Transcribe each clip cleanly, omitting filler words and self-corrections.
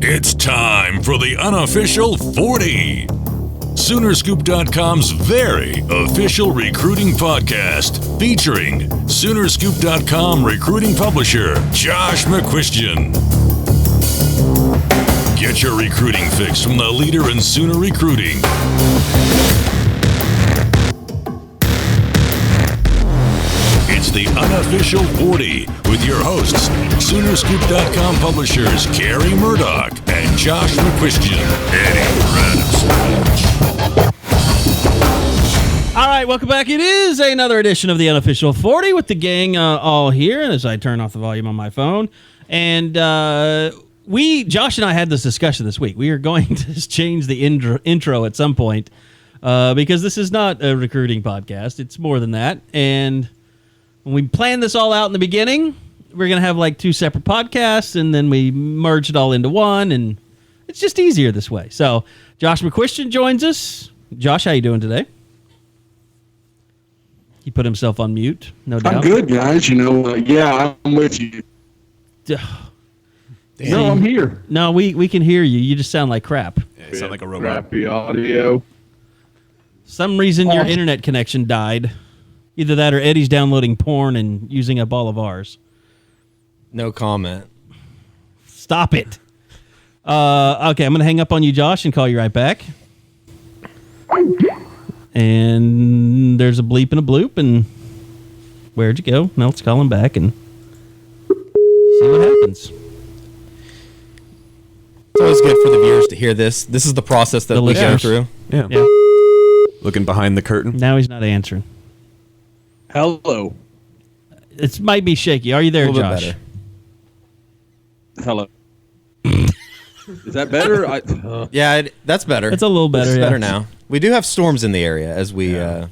It's time for the Unofficial 40. Soonerscoop.com's very official recruiting podcast featuring Soonerscoop.com recruiting publisher Josh McCuistion. Get your recruiting fix from the leader in Sooner recruiting. It's the Unofficial 40 with your hosts, Soonerscoop.com publishers Gary Murdoch and Josh McCuistion. Eddie Radisson. All right, welcome back. It is another edition of the Unofficial 40 with the gang all here. And as I turn off the volume on my phone, and Josh and I had this discussion this week. We are going to change the intro at some point because this is not a recruiting podcast. It's more than that. And when we planned this all out in the beginning, we're going to have like two separate podcasts, and then we merge it all into one, and it's just easier this way. So Josh McCuistion joins us. Josh, how you doing today? He put himself on mute, no doubt. I'm good, guys. Yeah, I'm with you. No, I'm here. No, we can hear you. You just sound like crap. Yeah, you sound like a robot. Crappy audio. Some reason your internet connection died. Either that or Eddie's downloading porn and using up all of ours. No comment. Stop it. Okay, I'm going to hang up on you, Josh, and call you right back. And there's a bleep and a bloop, and where'd you go? Now let's call him back and see what happens. It's always good for the viewers to hear this. This is the process that we go through. Yeah. Looking behind the curtain. Now he's not answering. Hello. It might be shaky. Are you there, Josh? Hello. Is that better? Yeah, that's better. It's a little better. It's yeah. better now. We do have storms in the area as we. This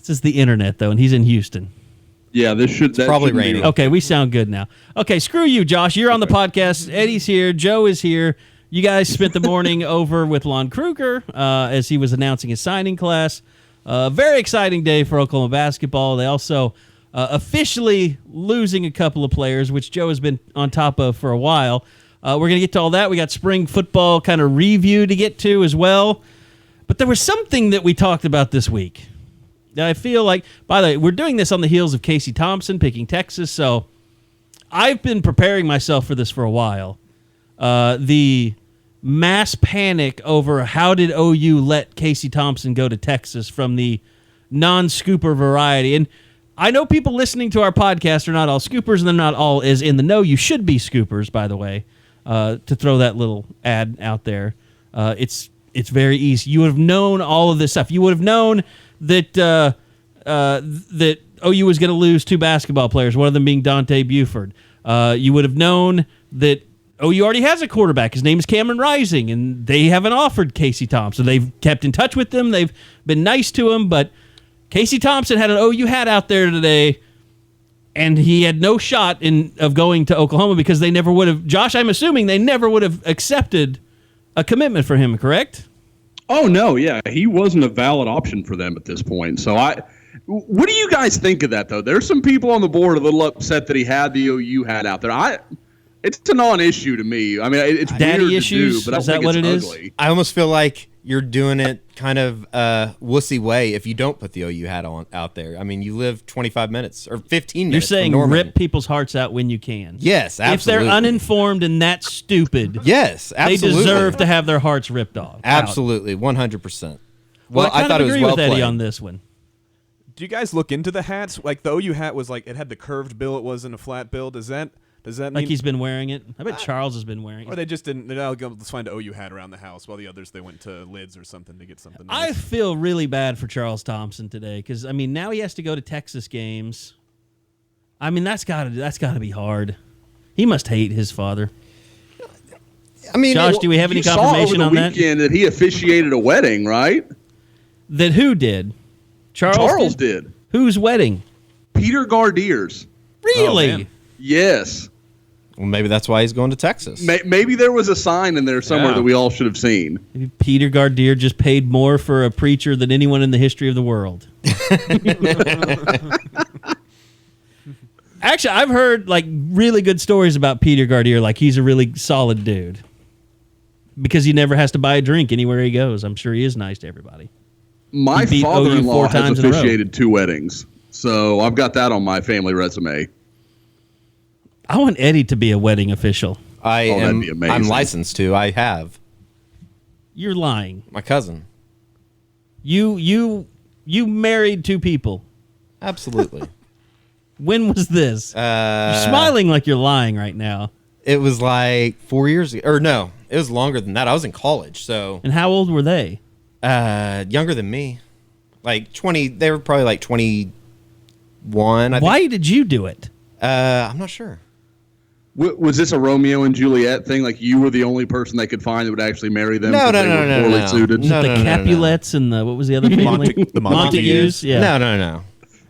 is the internet, though, and he's in Houston. Yeah, that's probably raining. Okay, we sound good now. Okay, screw you, Josh. You're on the podcast. Eddie's here. Joe is here. You guys spent the morning over with Lon Kruger as he was announcing his signing class. Very exciting day for Oklahoma basketball. They also officially losing a couple of players, which Joe has been on top of for a while. We're going to get to all that. We got spring football kind of review to get to as well. But there was something that we talked about this week. Now, I feel like, by the way, we're doing this on the heels of Casey Thompson picking Texas, so I've been preparing myself for this for a while. The mass panic over how did OU let Casey Thompson go to Texas from the non-scooper variety. And I know people listening to our podcast are not all scoopers, and they're not all as in the know. You should be scoopers, by the way, to throw that little ad out there. It's very easy. You would have known all of this stuff. You would have known that that OU was going to lose two basketball players, one of them being Dante Buford. You would have known that OU already has a quarterback. His name is Cameron Rising, and they haven't offered Casey Thompson. They've kept in touch with him. They've been nice to him, but Casey Thompson had an OU hat out there today, and he had no shot of going to Oklahoma because they never would have. Josh, I'm assuming they never would have accepted a commitment for him, correct? Oh, no, yeah. He wasn't a valid option for them at this point. So what do you guys think of that, though? There's some people on the board a little upset that he had the OU hat out there. It's a non-issue to me. I mean, it's daddy weird issues. to do, but Is I that think what it's it ugly. is? I almost feel like you're doing it kind of wussy way if you don't put the OU hat out there. I mean, you live 25 minutes or 15 minutes. You're saying from Norman. rip people's hearts out when you can. Yes, absolutely. If they're uninformed and that stupid, yes, absolutely. they deserve to have their hearts ripped off. Absolutely, 100%. Well, I thought it was agree well with Eddie played. on this one. Do you guys look into the hats? Like the OU hat was like it had the curved bill. It wasn't a flat bill. Does that mean Like he's been wearing it? I bet Charles has been wearing it. Or they just didn't. Let's find an OU hat around the house, while the others they went to Lids or something to get something. I Nice. feel really bad for Charles Thompson today because I mean now he has to go to Texas games. I mean that's got to be hard. He must hate his father. I mean, Josh, do we have any confirmation on that? You saw over the weekend that he officiated a wedding, right? That who did? Charles did. Whose wedding? Peter Gardier's. Really? Oh, man. Yes. Well, maybe that's why he's going to Texas. Maybe there was a sign in there somewhere that we all should have seen. Maybe Peter Gardier just paid more for a preacher than anyone in the history of the world. Actually, I've heard like really good stories about Peter Gardier. Like he's a really solid dude. because he never has to buy a drink anywhere he goes. I'm sure he is nice to everybody. My He beat OU father-in-law 4 has times in a row. officiated 2 weddings, so I've got that on my family resume. I want Eddie to be a wedding official. that'd be amazing. I'm licensed to. I have You're lying. my cousin. You married 2 people. Absolutely. When was this? You're smiling like you're lying right now. It was like 4 years ago. Or no, it was longer than that. I was in college, so And how old were they? younger than me. Like 20. They were probably like 21. Why did you do it? I'm not sure. Was this a Romeo and Juliet thing? Like you were the only person they could find that would actually marry them? No, 'cause no, they no, were no, poorly no. suited? No, The no, no, no. Capulets and the, what was the other family? The Montagues. Yeah. No.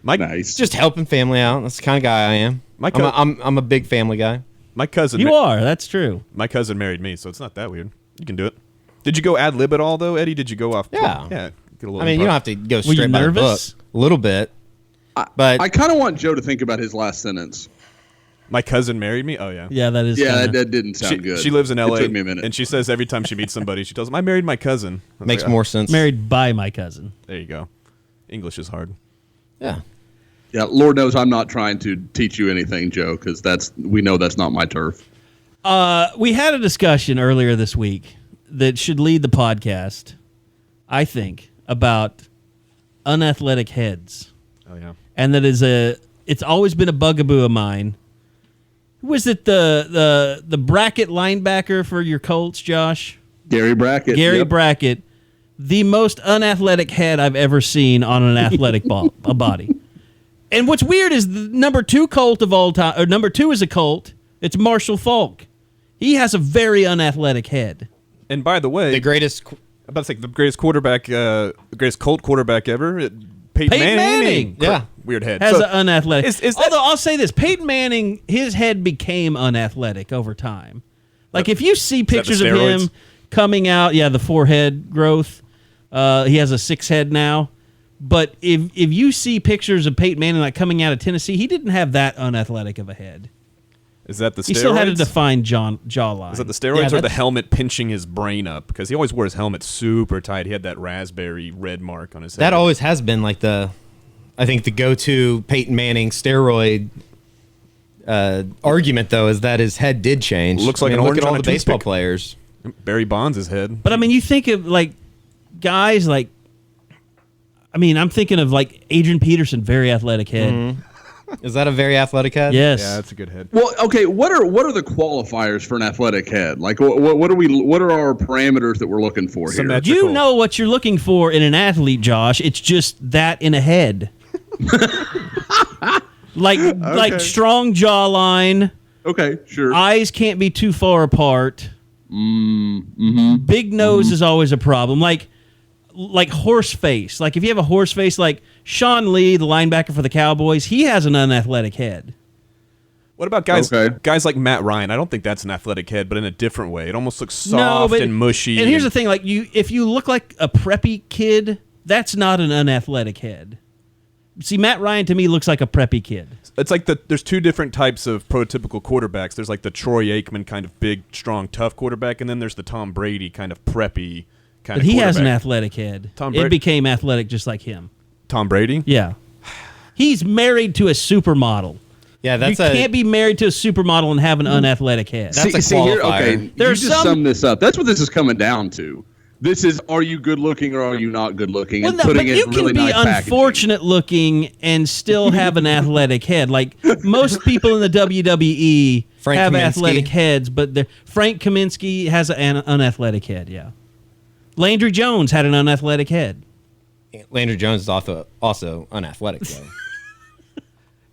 Nice. Just helping family out. That's the kind of guy I am. I'm a big family guy. My cousin. You are. That's true. My cousin married me, so it's not that weird. You can do it. Did you go ad lib at all though, Eddie? Did you go off? Yeah. Yeah. Get a little I mean, you don't have to go you straight by the book. nervous? A little bit. But I kind of want Joe to think about his last sentence. My cousin married me. Oh yeah. Yeah, that is. Yeah, kinda, that didn't sound good. She lives in LA. It took me a minute. And she says every time she meets somebody, she tells them, "I married my cousin." I was makes like, more sense. married by my cousin. There you go. English is hard. Yeah. Yeah, Lord knows I'm not trying to teach you anything, Joe, because we know that's not my turf. We had a discussion earlier this week that should lead the podcast, I think, about unathletic heads. Oh yeah. And that is it's always been a bugaboo of mine. Was it the bracket linebacker for your Colts, Josh? Gary Brackett. Gary yep. Brackett, the most unathletic head I've ever seen on an athletic body. And what's weird is the number 2 Colt of all time, or number 2 is a Colt. It's Marshall Faulk. He has a very unathletic head. And by the way, The greatest. I'm about to say the greatest quarterback, the greatest Colt quarterback ever, Peyton Manning. Yeah. Weird head. Has So, an unathletic. is that- Although I'll say this, Peyton Manning, his head became unathletic over time. Like if you see the pictures of steroids? him coming out, the forehead growth. He has a 6 head now. But if you see pictures of Peyton Manning like coming out of Tennessee, he didn't have that unathletic of a head. is that the steroids? He still had a defined jawline. Is that the steroids or the that's- helmet pinching his brain up? Because he always wore his helmet super tight. He had that raspberry red mark on his head. That always has been like I think the go-to Peyton Manning steroid argument, though, is that his head did change. Looks like an look orange at all on the a baseball toothpick. players. Barry Bonds' head. But I mean, you think of like guys like. I mean, I'm thinking of like Adrian Peterson, very athletic head. Is that a very athletic head? Yes. Yeah, that's a good head. Well, okay. What are the qualifiers for an athletic head? Like, what are our parameters that we're looking for here? Symmetrical. You know what you're looking for in an athlete, Josh. It's just that in a head. like strong jawline, Okay, sure. eyes can't be too far apart. Big nose is always a problem. Like horse face. Like if you have a horse face, like Sean Lee, the linebacker for the Cowboys, he has an unathletic head. What about guys Okay. guys like Matt Ryan? I don't think that's an athletic head, but in a different way. It almost looks soft and mushy. And here's the thing: like if you look like a preppy kid, that's not an unathletic head. See, Matt Ryan to me looks like a preppy kid. It's like there's 2 different types of prototypical quarterbacks. There's like the Troy Aikman kind of big, strong, tough quarterback, and then there's the Tom Brady kind of preppy kind But of he quarterback. has an athletic head. Tom It Brady- became athletic just like him. Tom Brady? Yeah. He's married to a supermodel. Yeah, You can't be married to a supermodel and have an unathletic head. That's a qualifier. Okay, There's you just some- sum this up. That's what this is coming down to. This is, are you good looking or are you not good looking? Well, And no, putting but it you in can really be nice packaging. unfortunate looking and still have an athletic head. Like most people in the WWE Frank have Kaminsky. athletic heads, but Frank Kaminsky has an unathletic head, yeah. Landry Jones had an unathletic head. Landry Jones is also unathletic, though.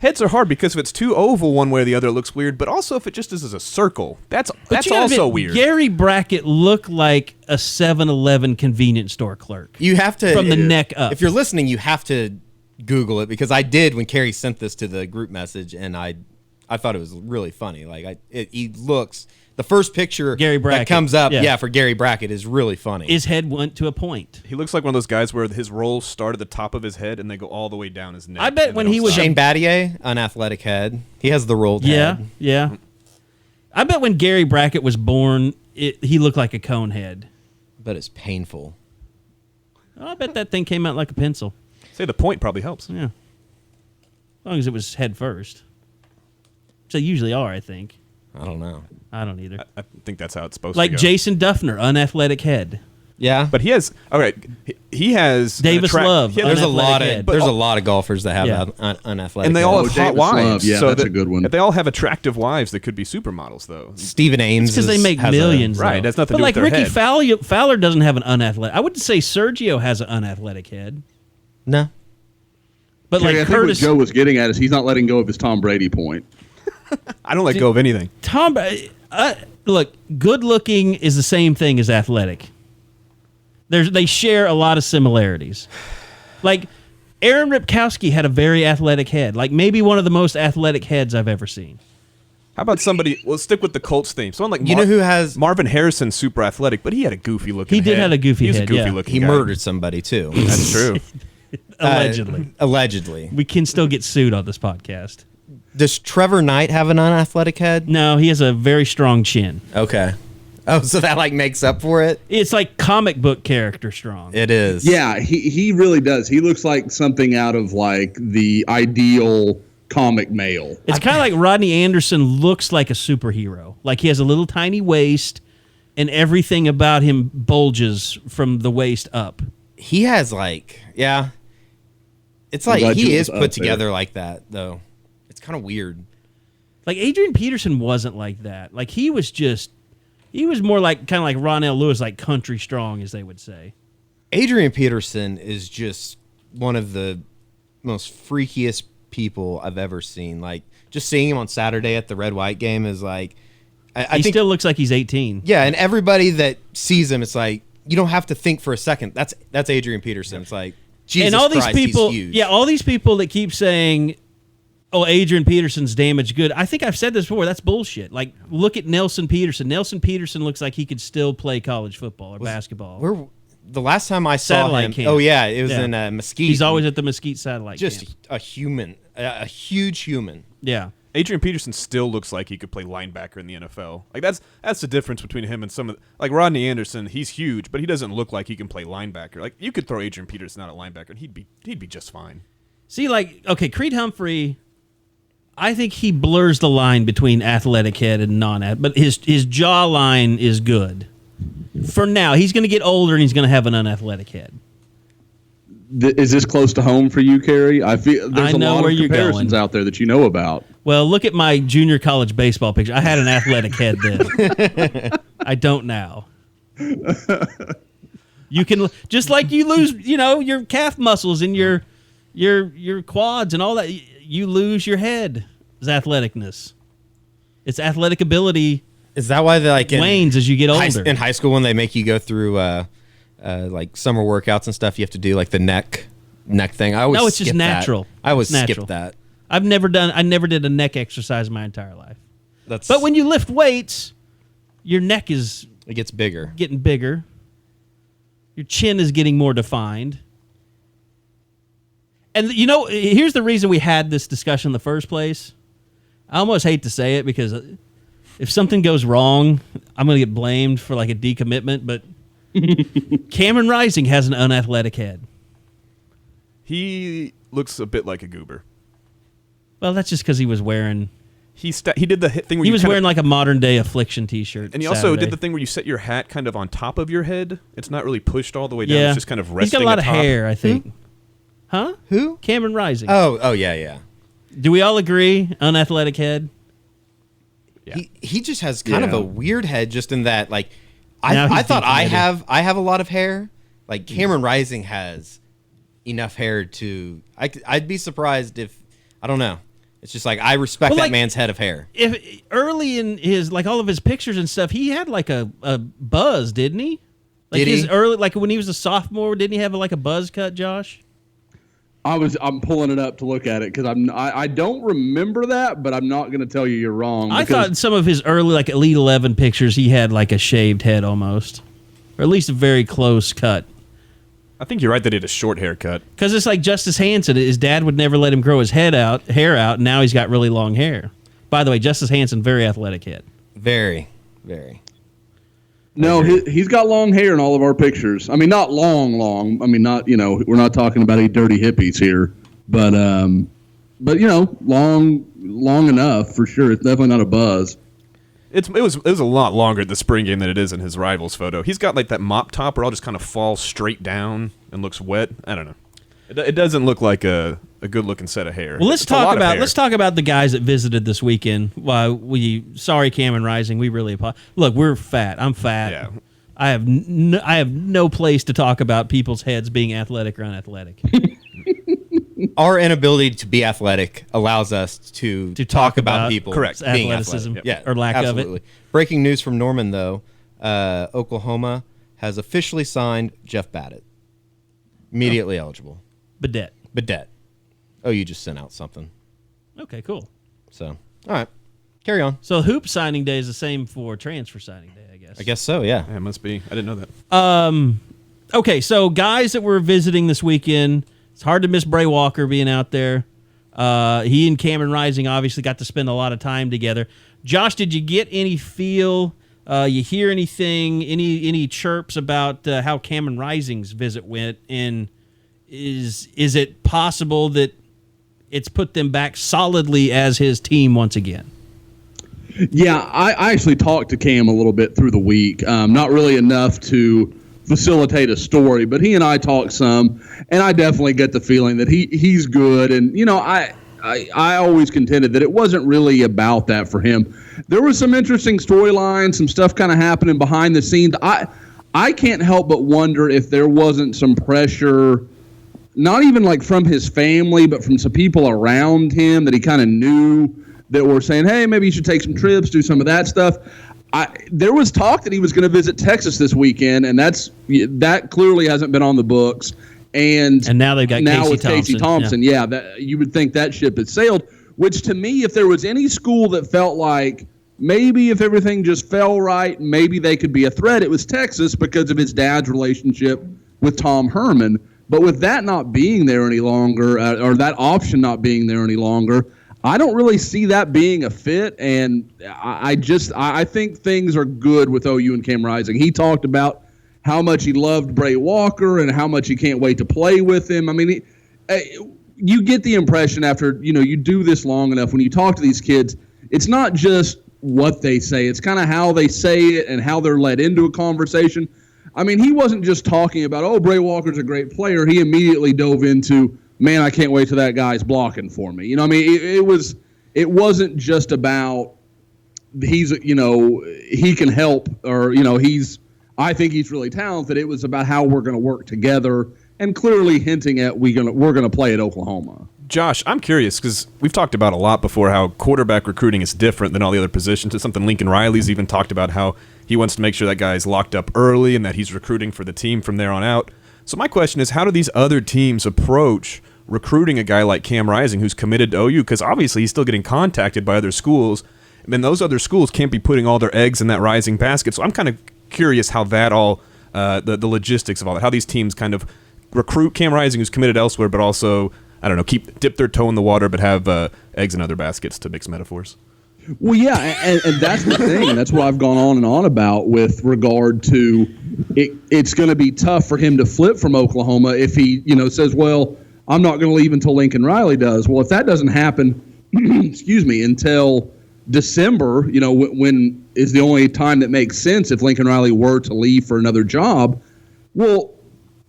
Heads are hard because if it's too oval one way or the other, it looks weird. But also if it just is a circle, that's But you gotta also admit, weird. Gary Brackett looked like a 7-Eleven convenience store clerk. You have to From the neck up. If you're listening, you have to Google it because I did when Carrie sent this to the group message, and I thought it was really funny. Like he looks. The first picture Gary that Brackett. comes up, Yeah. for Gary Brackett is really funny. His head went to a point. He looks like one of those guys where his rolls start at the top of his head and they go all the way down his neck. I bet and when they he don't was stop. Shane Battier, unathletic head. He has the rolled Yeah, head. yeah. I bet when Gary Brackett was born, he looked like a cone head. But it's painful. I bet that thing came out like a pencil. Say the point probably helps. Yeah. As long as it was head first. Which they usually are, I think. I don't know. I don't either. I think that's how it's supposed Like to go. Jason Duffner, unathletic head. Yeah, But he has, all right, he has... Davis Love, he has- there's a unathletic lot head. of there's a lot of golfers that have Yeah. unathletic. and they all heads. have hot Davis Love, wives. yeah, so that's a good one. They all have attractive wives that could be supermodels, though. Stephen Ames Because they make has millions. right, though. that's nothing but to do like with their Ricky head. Fowler doesn't have an unathletic. I wouldn't say Sergio has an unathletic head. No, But Terry, I like think what Curtis, Joe was getting at is he's not letting go of his Tom Brady point. I don't let go of anything. Tom, look, good looking is the same thing as athletic. They share a lot of similarities. Like Aaron Ripkowski had a very athletic head, like maybe one of the most athletic heads I've ever seen. How about somebody, let's stick with the Colts theme. Someone like you know who has Marvin Harrison, super athletic, but he had a goofy looking He did head. have a goofy He was head, a goofy yeah. looking he guy. murdered somebody too. That's true. Allegedly, Allegedly. we can still get sued on this podcast. Does Trevor Knight have an unathletic head? No, he has a very strong chin. Okay. Oh, so that like makes up for it? It's like comic book character strong. It is. Yeah, he really does. He looks like something out of like the ideal comic male. It's kind of like Rodney Anderson looks like a superhero. Like he has a little tiny waist, and everything about him bulges from the waist up. He has like, yeah. It's like glad he you is was up put there. together like that though. It's kind of weird. Like Adrian Peterson wasn't like that. Like he was more like kind of like Ronell Lewis, like country strong, as they would say. Adrian Peterson is just one of the most freakiest people I've ever seen. Like just seeing him on Saturday at the Red White game is like, I He think still looks like he's 18. yeah, and everybody that sees him, it's like you don't have to think for a second. That's Adrian Peterson. It's like Jesus And all Christ, these people, he's huge. yeah, all these people that keep saying, "Oh, Adrian Peterson's damaged good." I think I've said this before. That's bullshit. Like, look at Nelson Peterson. Nelson Peterson looks like he could still play college football or basketball. Where the last time I saw Satellite him, camp. oh yeah, it was Yeah. in Mesquite. He's always at the Mesquite Satellite just camp. a human, a huge human. Yeah. Adrian Peterson still looks like he could play linebacker in the NFL. Like that's the difference between him and some of like Rodney Anderson. He's huge, but he doesn't look like he can play linebacker. Like you could throw Adrian Peterson out at linebacker, and he'd be just fine. See, like, okay, Creed Humphrey, I think he blurs the line between athletic head and non-athletic, but his jawline is good. For now, he's going to get older and he's going to have an unathletic head. Is this close to home for you, Kerry? I feel there's I know a lot where of you're comparisons going. out there that you know about. Well, look at my junior college baseball picture. I had an athletic head then. I don't now. You can just like you lose, your calf muscles and your quads and all that. You lose your head. It's athleticness. It's athletic ability Is that why they like wanes as you get older. in high school when they make you go through like summer workouts and stuff? You have to do like the neck thing. I always No, it's just skip that. natural. I always It's natural. skip that. I never did a neck exercise in my entire life. That's But when you lift weights, your neck is it gets bigger. getting bigger. Your chin is getting more defined. And here's the reason we had this discussion in the first place. I almost hate to say it because if something goes wrong, I'm going to get blamed for like a decommitment, but Cameron Rising has an unathletic head. He looks a bit like a goober. Well, that's just because he was wearing... He did the thing where He you was kinda- wearing like a modern day Affliction t-shirt. and he also did the thing where you set your hat kind of on top of your head. It's not really pushed all the way down. Yeah. It's just kind of He's resting got a lot of atop. hair, I think. Huh? Who? Cameron Rising. Oh yeah. Do we all agree? Unathletic head? Yeah. He just has kind of Yeah. a weird head, just in that like Now I he's thought I decommitted. have a lot of hair. Like Cameron Rising has enough hair to I'd be surprised if I don't know. It's just like I respect Well, that like- man's head of hair. If early in his like all of his pictures and stuff, he had like a buzz, didn't he? Like Did he? his early, like when he was a sophomore, didn't he have like a buzz cut, Josh? I'm pulling it up to look at it because I don't remember that, but I'm not going to tell you you're wrong. I because thought in some of his early like Elite 11 pictures, he had like a shaved head almost, or at least a very close cut. I think you're right that he had a short haircut. Because it's like Justice Hansen. His dad would never let him grow his hair out, and now he's got really long hair. By the way, Justice Hansen, very athletic head. Very, very. No, he's got long hair in all of our pictures. I mean, not long. I mean, not, we're not talking about any dirty hippies here, but long enough for sure. It's definitely not a buzz. It was a lot longer at the spring game than it is in his rivals photo. He's got like that mop top where all just kind of falls straight down and looks wet. I don't know. It doesn't look like a good looking set of hair. Well, let's talk about the guys that visited this weekend. Sorry, Cameron Rising. We really apologize. Look, we're fat. I'm fat. Yeah. I have no place to talk about people's heads being athletic or unathletic. Our inability to be athletic allows us to talk about people being athleticism, athletic. or lack absolutely. of it. Breaking news from Norman, though. Oklahoma has officially signed Jeff Badett. Immediately eligible. Badett. Oh, you just sent out something. Okay, cool. So, all right. Carry on. So hoop signing day is the same for transfer signing day, I guess. I guess so, yeah. Yeah, it must be. I didn't know that. Okay, so guys that were visiting this weekend, it's hard to miss Bray Walker being out there. He and Cameron Rising obviously got to spend a lot of time together. Josh, did you get any feel, you hear anything, any chirps about how Cameron Rising's visit went? And is it possible that it's put them back solidly as his team once again? Yeah, I actually talked to Cam a little bit through the week. Not really enough to facilitate a story, but he and I talked some, and I definitely get the feeling that he's good. And, I always contended that it wasn't really about that for him. There was some interesting storylines, some stuff kind of happening behind the scenes. I can't help but wonder if there wasn't some pressure, not even like from his family, but from some people around him that he kind of knew that were saying, hey, maybe you should take some trips, do some of that stuff. There was talk that he was going to visit Texas this weekend, and that clearly hasn't been on the books. And now they've got Casey Thompson. Yeah, that you would think that ship had sailed, which to me, if there was any school that felt like maybe if everything just fell right, maybe they could be a threat, it was Texas because of his dad's relationship with Tom Herman. But with that not being there any longer, or that option not being there any longer, I don't really see that being a fit. And I think things are good with OU and Cam Rising. He talked about how much he loved Bray Walker and how much he can't wait to play with him. I mean, you get the impression after, you do this long enough, when you talk to these kids, it's not just what they say. It's kind of how they say it and how they're led into a conversation. I mean, he wasn't just talking about, oh, Bray Walker's a great player. He immediately dove into, man, I can't wait till that guy's blocking for me. It wasn't just about he can help, or, I think he's really talented. It was about how we're going to work together, and clearly hinting at we're going to play at Oklahoma. Josh, I'm curious because we've talked about a lot before how quarterback recruiting is different than all the other positions. It's something Lincoln Riley's even talked about, how he wants to make sure that guy's locked up early and that he's recruiting for the team from there on out. So my question is, how do these other teams approach recruiting a guy like Cam Rising who's committed to OU? Because obviously he's still getting contacted by other schools, and those other schools can't be putting all their eggs in that Rising basket. So I'm kind of curious how that all, the logistics of all that, how these teams kind of recruit Cam Rising who's committed elsewhere, but also, I don't know, dip their toe in the water, but have eggs in other baskets, to mix metaphors. Well, yeah, and that's the thing. That's what I've gone on and on about with regard to it's going to be tough for him to flip from Oklahoma if he, says, well, I'm not going to leave until Lincoln Riley does. Well, if that doesn't happen, until December, when is the only time that makes sense if Lincoln Riley were to leave for another job, well,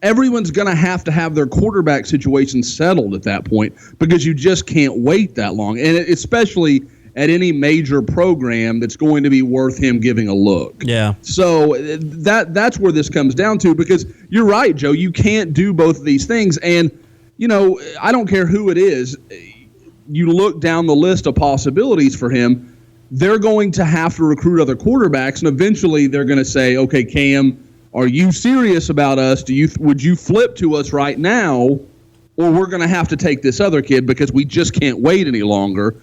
everyone's going to have their quarterback situation settled at that point, because you just can't wait that long. And especially at any major program that's going to be worth him giving a look. Yeah. So that's where this comes down to, because you're right, Joe, you can't do both of these things. And, I don't care who it is. You look down the list of possibilities for him, they're going to have to recruit other quarterbacks, and eventually they're going to say, okay, Cam, are you serious about us? Would you flip to us right now, or we're going to have to take this other kid because we just can't wait any longer?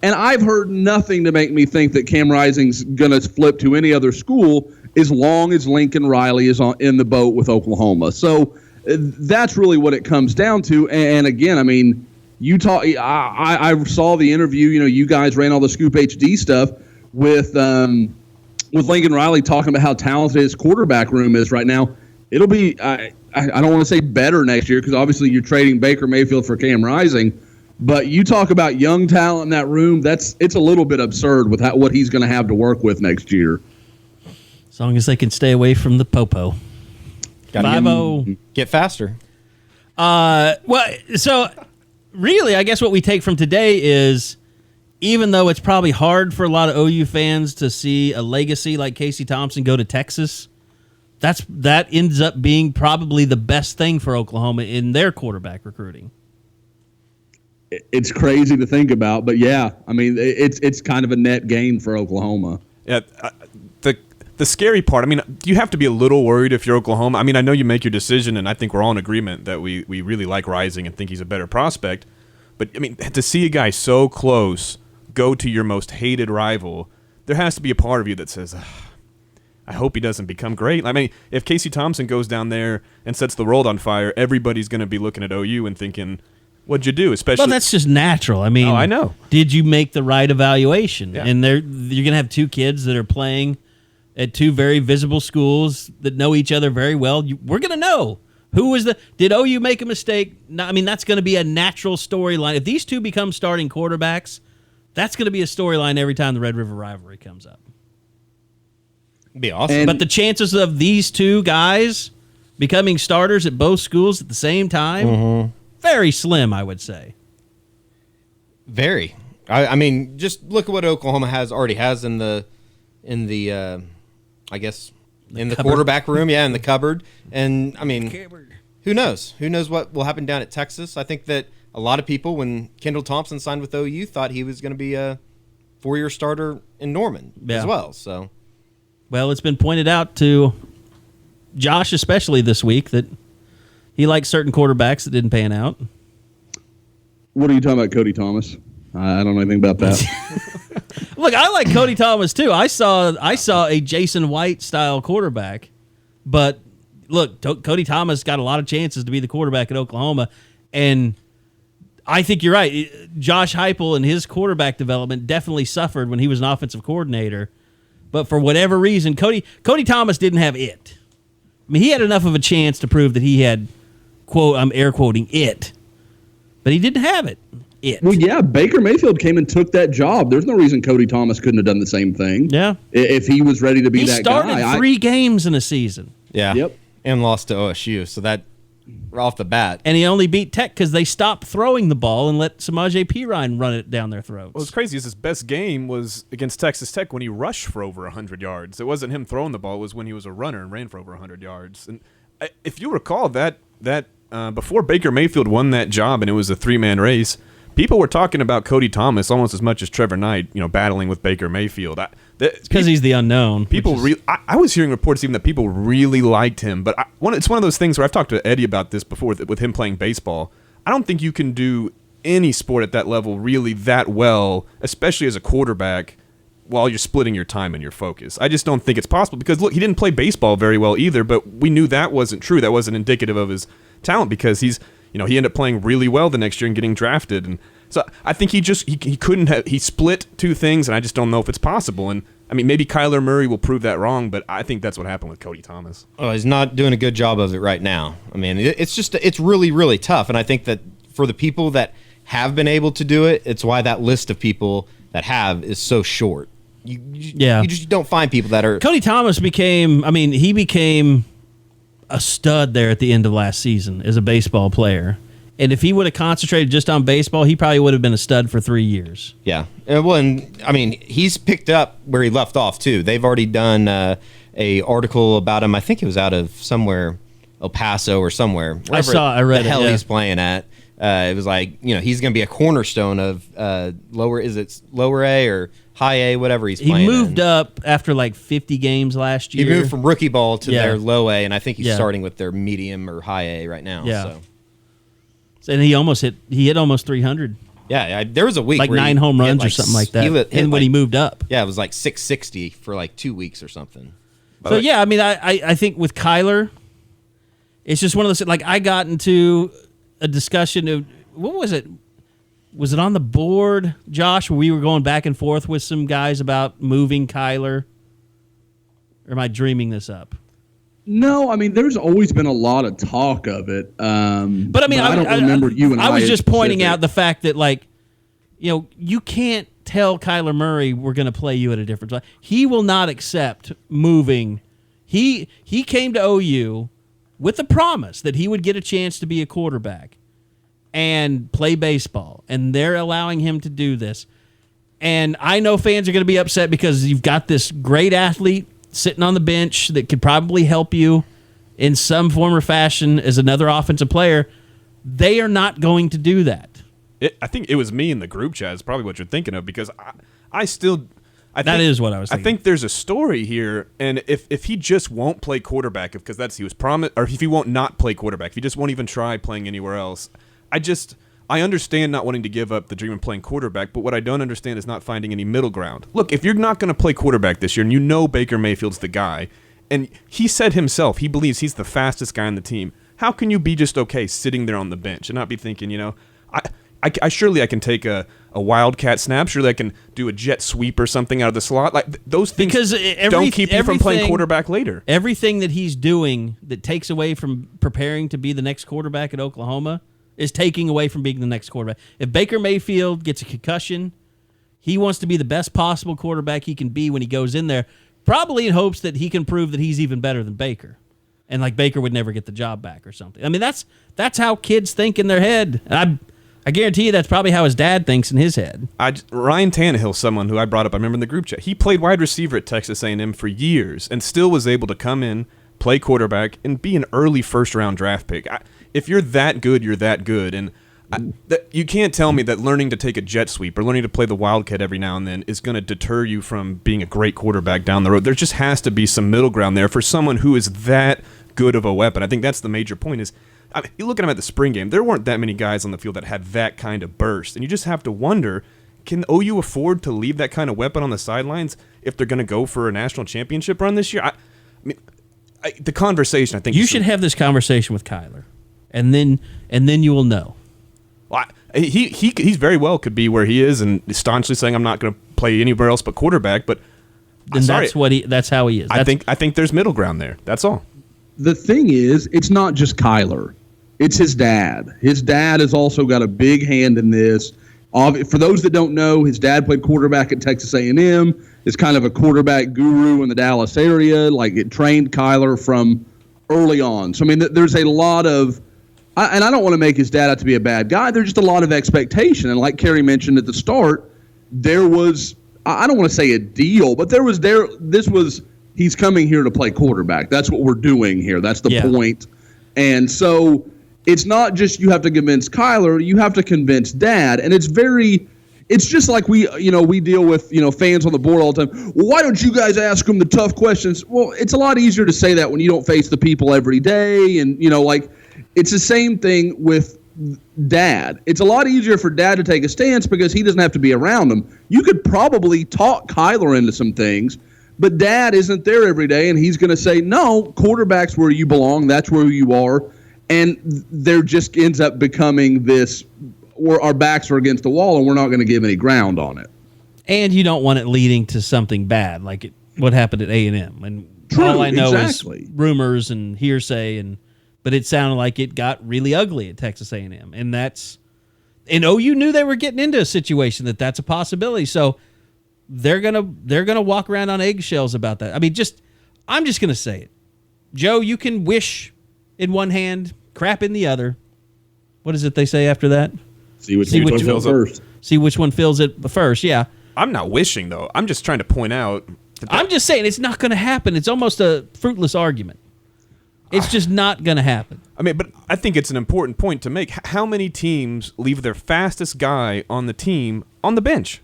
And I've heard nothing to make me think that Cam Rising's going to flip to any other school as long as Lincoln Riley is in the boat with Oklahoma. So that's really what it comes down to. And again, I mean, I saw the interview. You guys ran all the Scoop HD stuff. with Lincoln Riley talking about how talented his quarterback room is right now. It'll be I don't want to say better next year because obviously you're trading Baker Mayfield for Cam Rising, but you talk about young talent in that room. It's a little bit absurd with what he's going to have to work with next year. As long as they can stay away from the popo. 5-0. Get faster. So really, I guess what we take from today is, even though it's probably hard for a lot of OU fans to see a legacy like Casey Thompson go to Texas, that ends up being probably the best thing for Oklahoma in their quarterback recruiting. It's crazy to think about, but yeah, I mean, it's kind of a net gain for Oklahoma. Yeah, the scary part, I mean, you have to be a little worried if you're Oklahoma. I mean, I know you make your decision, and I think we're all in agreement that we really like Rising and think he's a better prospect. But, I mean, to see a guy so close go to your most hated rival, there has to be a part of you that says, I hope he doesn't become great. I mean, if Casey Thompson goes down there and sets the world on fire, everybody's going to be looking at OU and thinking, what'd you do? Especially, well, that's just natural. I mean, I know. Did you make the right evaluation? Yeah. And you're going to have two kids that are playing at two very visible schools that know each other very well. We're going to know did OU make a mistake? No, I mean, that's going to be a natural storyline. If these two become starting quarterbacks, that's going to be a storyline every time the Red River rivalry comes up. Be awesome. But the chances of these two guys becoming starters at both schools at the same time, very slim, I would say. Very. I mean, just look at what Oklahoma already has in the I guess in the quarterback room, in the cupboard. And I mean, who knows? Who knows what will happen down at Texas? I think that a lot of people, when Kendall Thompson signed with OU, thought he was going to be a 4-year starter in Norman as well. So, well, it's been pointed out to Josh, especially this week, that he likes certain quarterbacks that didn't pan out. What are you talking about, Cody Thomas? I don't know anything about that. Look, I like Cody Thomas too. I saw a Jason White style quarterback, but look, Cody Thomas got a lot of chances to be the quarterback at Oklahoma, and I think you're right. Josh Heupel and his quarterback development definitely suffered when he was an offensive coordinator, but for whatever reason, Cody Thomas didn't have it. I mean, he had enough of a chance to prove that he had, quote, I'm air quoting it, but he didn't have it. Well, yeah, Baker Mayfield came and took that job. There's no reason Cody Thomas couldn't have done the same thing. Yeah. If he was ready to be that guy. He started 3 games in a season. Yeah. Yep. And lost to OSU. So that, off the bat. And he only beat Tech because they stopped throwing the ball and let Samaje Perine run it down their throats. What's crazy is his best game was against Texas Tech when he rushed for over 100 yards. It wasn't him throwing the ball. It was when he was a runner and ran for over 100 yards. And if you recall that before Baker Mayfield won that job and it was a 3-man race, people were talking about Cody Thomas almost as much as Trevor Knight, battling with Baker Mayfield. It's because he's the unknown. I was hearing reports even that people really liked him, but it's one of those things where I've talked to Eddie about this before with him playing baseball. I don't think you can do any sport at that level really that well, especially as a quarterback, while you're splitting your time and your focus. I just don't think it's possible because, look, he didn't play baseball very well either, but we knew that wasn't true. That wasn't indicative of his talent because he ended up playing really well the next year and getting drafted. And so I think he couldn't have, he split two things, and I just don't know if it's possible. And I mean, maybe Kyler Murray will prove that wrong, but I think that's what happened with Cody Thomas. Oh, he's not doing a good job of it right now. I mean, it's really, really tough. And I think that for the people that have been able to do it, it's why that list of people that have is so short. You just don't find people that are. Cody Thomas became a stud there at the end of last season as a baseball player. And if he would have concentrated just on baseball, he probably would have been a stud for 3 years. Yeah. Well, and I mean, he's picked up where he left off, too. They've already done a article about him. I think it was out of somewhere, El Paso or somewhere. I read the hell it, yeah. He's playing at. It was like, he's going to be a cornerstone of lower A or high A, whatever he's playing. He moved up after like 50 games last year. He moved from rookie ball to their low A, and I think he's Yeah. starting with their medium or high A right now. Yeah. So. And he hit almost 300. Yeah, there was a week like where 9 home runs or something like that. And when he moved up. Yeah, it was like 660 for like 2 weeks or something. So, yeah, I mean, I think with Kyler, it's just one of those, like, I got into a discussion of, what was it? Was it on the board, Josh, where we were going back and forth with some guys about moving Kyler? Or am I dreaming this up? No, I mean, there's always been a lot of talk of it. But I mean, I don't remember you and I was just pointing specific. out the fact that, like, you know, you can't tell Kyler Murray we're going to play you at a different spot. He will not accept moving. He came to OU with the promise that he would get a chance to be a quarterback and play baseball, and they're allowing him to do this. And I know fans are going to be upset because you've got this great athlete sitting on the bench that could probably help you in some form or fashion as another offensive player. They are not going to do that. I think it was me in the group chat is probably what you're thinking of, because That is what I was thinking. I think there's a story here, and if he just won't play quarterback, because he was promised, or if he won't not play quarterback, if he just won't even try playing anywhere else, I understand not wanting to give up the dream of playing quarterback, but what I don't understand is not finding any middle ground. Look, if you're not going to play quarterback this year, and you know Baker Mayfield's the guy, and he said himself he believes he's the fastest guy on the team, how can you be just okay sitting there on the bench and not be thinking, you know, I surely I can take a wildcat snap, surely I can do a jet sweep or something out of the slot. Like those things don't keep you from playing quarterback later. Everything that he's doing that takes away from preparing to be the next quarterback at Oklahoma is taking away from being the next quarterback. If Baker Mayfield gets a concussion, he wants to be the best possible quarterback he can be when he goes in there, probably in hopes that he can prove that he's even better than Baker. And like Baker would never get the job back or something. I mean, that's how kids think in their head. And I guarantee you that's probably how his dad thinks in his head. Ryan Tannehill's someone who I brought up, I remember in the group chat. He played wide receiver at Texas A&M for years and still was able to come in, play quarterback, and be an early first-round draft pick. If you're that good, you're that good. And you can't tell me that learning to take a jet sweep or learning to play the wildcat every now and then is going to deter you from being a great quarterback down the road. There just has to be some middle ground there for someone who is that good of a weapon. I think that's the major point is, I mean, you look at him at the spring game, there weren't that many guys on the field that had that kind of burst. And you just have to wonder, can OU afford to leave that kind of weapon on the sidelines if they're going to go for a national championship run this year? The conversation, I think... You should have this conversation with Kyler, and then you will know. Well, he's very well could be where he is and staunchly saying, I'm not going to play anywhere else but quarterback, but... Then that's how he is. I think there's middle ground there. That's all. The thing is, it's not just Kyler. It's his dad. His dad has also got a big hand in this. For those that don't know, his dad played quarterback at Texas A&M. Is kind of a quarterback guru in the Dallas area. Like, it trained Kyler from early on. So, I mean, there's a lot of – and I don't want to make his dad out to be a bad guy. There's just a lot of expectation. And like Kerry mentioned at the start, there was – I don't want to say a deal, but this was – he's coming here to play quarterback. That's what we're doing here. That's the point. And so – it's not just you have to convince Kyler, you have to convince Dad. And it's just like we deal with, fans on the board all the time. Well, why don't you guys ask them the tough questions? Well, it's a lot easier to say that when you don't face the people every day. And, it's the same thing with Dad. It's a lot easier for Dad to take a stance because he doesn't have to be around them. You could probably talk Kyler into some things, but Dad isn't there every day. And he's going to say, no, quarterback's where you belong. That's where you are. And there just ends up becoming this where our backs are against the wall and we're not going to give any ground on it. And you don't want it leading to something bad like what happened at A&M. And all I know is rumors and hearsay, but it sounded like it got really ugly at Texas A&M. And OU knew they were getting into a situation that's a possibility. So they're gonna walk around on eggshells about that. I mean, I'm just gonna say it. Joe, you can wish in one hand, crap in the other. What is it they say after that? See which one fills it first. See which one fills it first, yeah. I'm not wishing, though. I'm just trying to point out. I'm just saying it's not going to happen. It's almost a fruitless argument. It's just not going to happen. I mean, but I think it's an important point to make. How many teams leave their fastest guy on the team on the bench?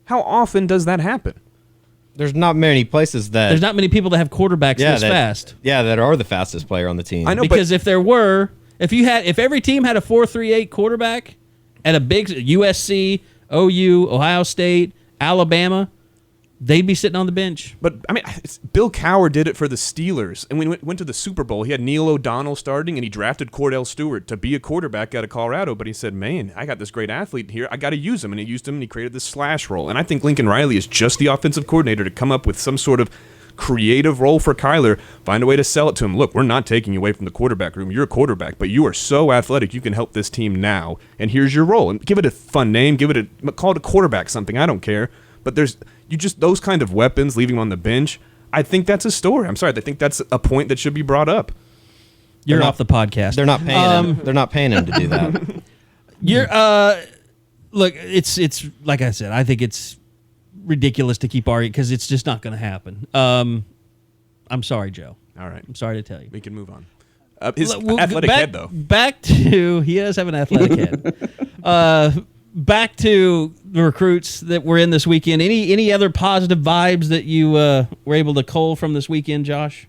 How often does that happen? There's not many places that... There's not many people that have quarterbacks this fast. Yeah, that are the fastest player on the team. I know, because if there were... If every team had a 4.38 quarterback at a big USC, OU, Ohio State, Alabama, they'd be sitting on the bench. But, I mean, Bill Cowher did it for the Steelers. And when we went to the Super Bowl, he had Neil O'Donnell starting, and he drafted Cordell Stewart to be a quarterback out of Colorado. But he said, man, I got this great athlete here. I got to use him. And he used him, and he created this slash role. And I think Lincoln Riley is just the offensive coordinator to come up with some sort of creative role for Kyler, find a way to sell it to him. Look, we're not taking you away from the quarterback room. You're a quarterback, but you are so athletic, you can help this team now, and here's your role. And give it a fun name, call it a quarterback something, I don't care. But those kind of weapons, leaving him on the bench, I think that's a story. I'm sorry, I think that's a point that should be brought up. You're off the podcast. They're not paying him. They're not paying him to do that. Look, it's like I said, I think it's ridiculous to keep arguing because it's just not going to happen. I'm sorry, Joe. All right. I'm sorry to tell you. We can move on. His athletic head, though. He does have an athletic head. Back to the recruits that were in this weekend. Any other positive vibes that you were able to cull from this weekend, Josh?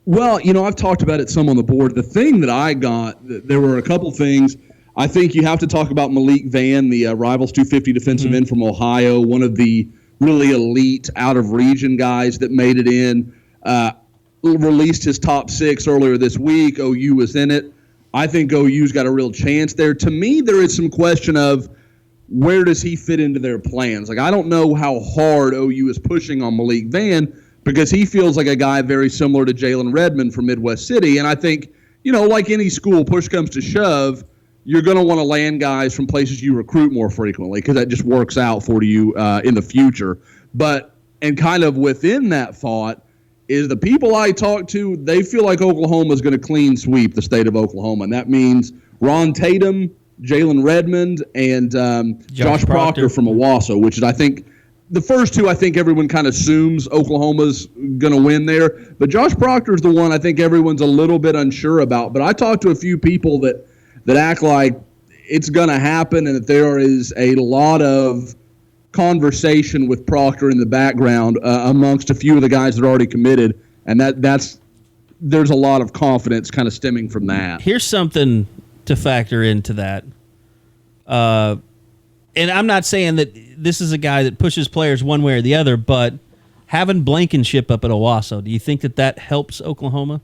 Well, I've talked about it some on the board. The thing that I got, there were a couple things. I think you have to talk about Malik Vann, the Rivals 250 defensive end from Ohio, one of the really elite out-of-region guys that made it in. Released his top 6 earlier this week. OU was in it. I think OU's got a real chance there. To me, there is some question of where does he fit into their plans. Like, I don't know how hard OU is pushing on Malik Vann because he feels like a guy very similar to Jalen Redmond from Midwest City. And I think, like any school, push comes to shove, you're going to want to land guys from places you recruit more frequently because that just works out for you in the future. And kind of within that thought is the people I talk to, they feel like Oklahoma is going to clean sweep the state of Oklahoma. And that means Ron Tatum, Jalen Redmond, and Josh Proctor from Owasso, which is, I think, the first two, I think everyone kind of assumes Oklahoma's going to win there. But Josh Proctor is the one I think everyone's a little bit unsure about. But I talked to a few people that act like it's going to happen and that there is a lot of conversation with Proctor in the background amongst a few of the guys that are already committed, and there's a lot of confidence kind of stemming from that. Here's something to factor into that. And I'm not saying that this is a guy that pushes players one way or the other, but having Blankenship up at Owasso, do you think that helps Oklahoma?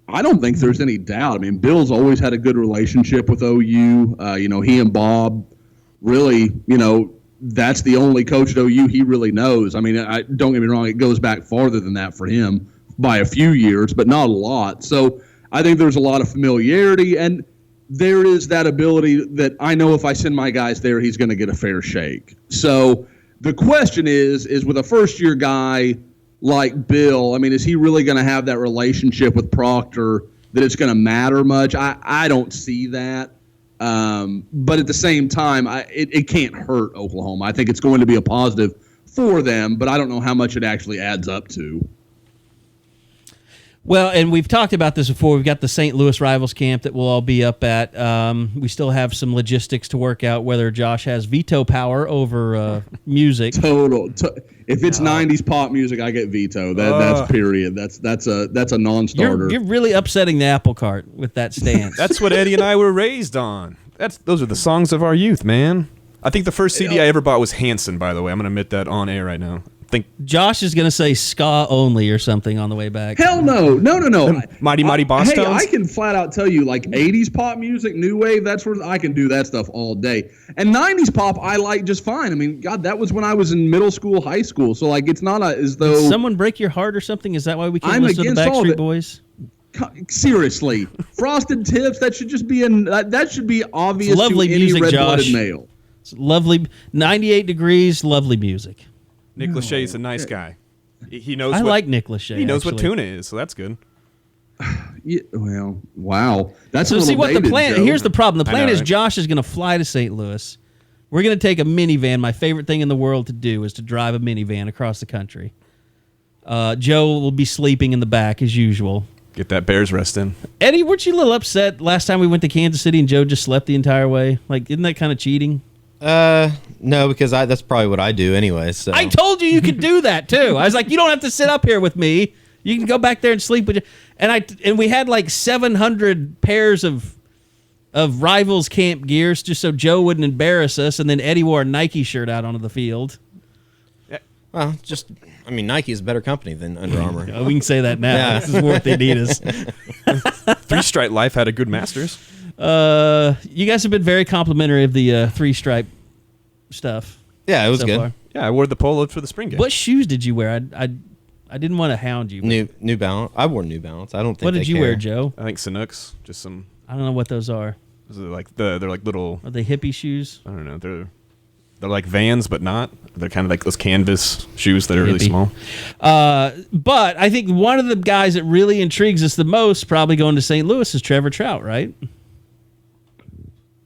I don't think there's any doubt. I mean, Bill's always had a good relationship with OU. He and Bob really, that's the only coach at OU he really knows. I mean, don't get me wrong, it goes back farther than that for him by a few years, but not a lot. So I think there's a lot of familiarity, and there is that ability that I know if I send my guys there, he's going to get a fair shake. So the question is with a first-year guy like Bill, I mean, is he really going to have that relationship with Proctor that it's going to matter much? I don't see that. But at the same time, it can't hurt Oklahoma. I think it's going to be a positive for them, but I don't know how much it actually adds up to. Well, and we've talked about this before. We've got the St. Louis Rivals camp that we'll all be up at. We still have some logistics to work out, whether Josh has veto power over music. If it's 90s pop music, I get veto. That's period. That's a non-starter. You're really upsetting the apple cart with that stance. That's what Eddie and I were raised on. Those are the songs of our youth, man. I think the first CD I ever bought was Hanson, by the way. I'm going to admit that on air right now. Josh is going to say ska only or something on the way back. Hell no. Mighty Boss Tones? Tones? I can flat out tell you, like 80s pop music, new wave, that's where I can do that stuff all day. And 90s pop, I like just fine. I mean, God, that was when I was in middle school, high school. So, like, it's not as though... Did someone break your heart or something? Is that why we can't listen to the Backstreet Boys? Seriously. Frosted Tips, that should just be that should be obvious it's lovely to music, any red-blooded Josh. male. It's lovely. 98 degrees, lovely music. Nick Lachey is a nice guy. He knows. I like Nick Lachey. He knows what tuna is, so that's good. Yeah, well, wow. That's so. See what the plan. Joe. Here's the problem. The plan is right? Josh is going to fly to St. Louis. We're going to take a minivan. My favorite thing in the world to do is to drive a minivan across the country. Joe will be sleeping in the back as usual. Get that Bears rest in. Eddie, weren't you a little upset last time we went to Kansas City and Joe just slept the entire way? Like, isn't that kind of cheating? No, because that's probably what I do anyway. So I told you could do that too. I was like, you don't have to sit up here with me. You can go back there and sleep with you. And we had like 700 pairs of Rivals camp gears just so Joe wouldn't embarrass us. And then Eddie wore a Nike shirt out onto the field. Well, Nike is a better company than Under Armour. We can say that now. Yeah. This is what they need us. Three Stripe Life had a good Masters. You guys have been very complimentary of the three-stripe stuff. Yeah, it was so good. far. Yeah, I wore the polo for the spring game. What shoes did you wear? I didn't want to hound you. New Balance. I wore New Balance. I don't think. What did you wear, Joe? I think Sanooks, just some. I don't know what those are. They're like little. Are they hippie shoes? I don't know. They're like Vans, but not. They're kind of like those canvas shoes that are really Hippie. small. But I think one of the guys that really intrigues us the most, probably going to St. Louis, is Trevor Trout, right?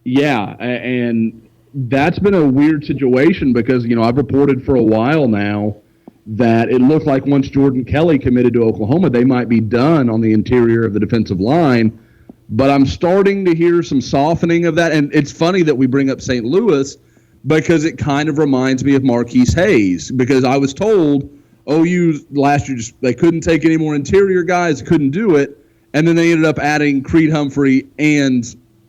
Yeah, and that's been a weird situation because, I've reported for a while now that it looked like once Jordan Kelly committed to Oklahoma, they might be done on the interior of the defensive line. But I'm starting to hear some softening of that. And it's funny that we bring up St. Louis because it kind of reminds me of Marquise Hayes, because I was told OU last year they couldn't take any more interior guys, couldn't do it. And then they ended up adding Creed Humphrey and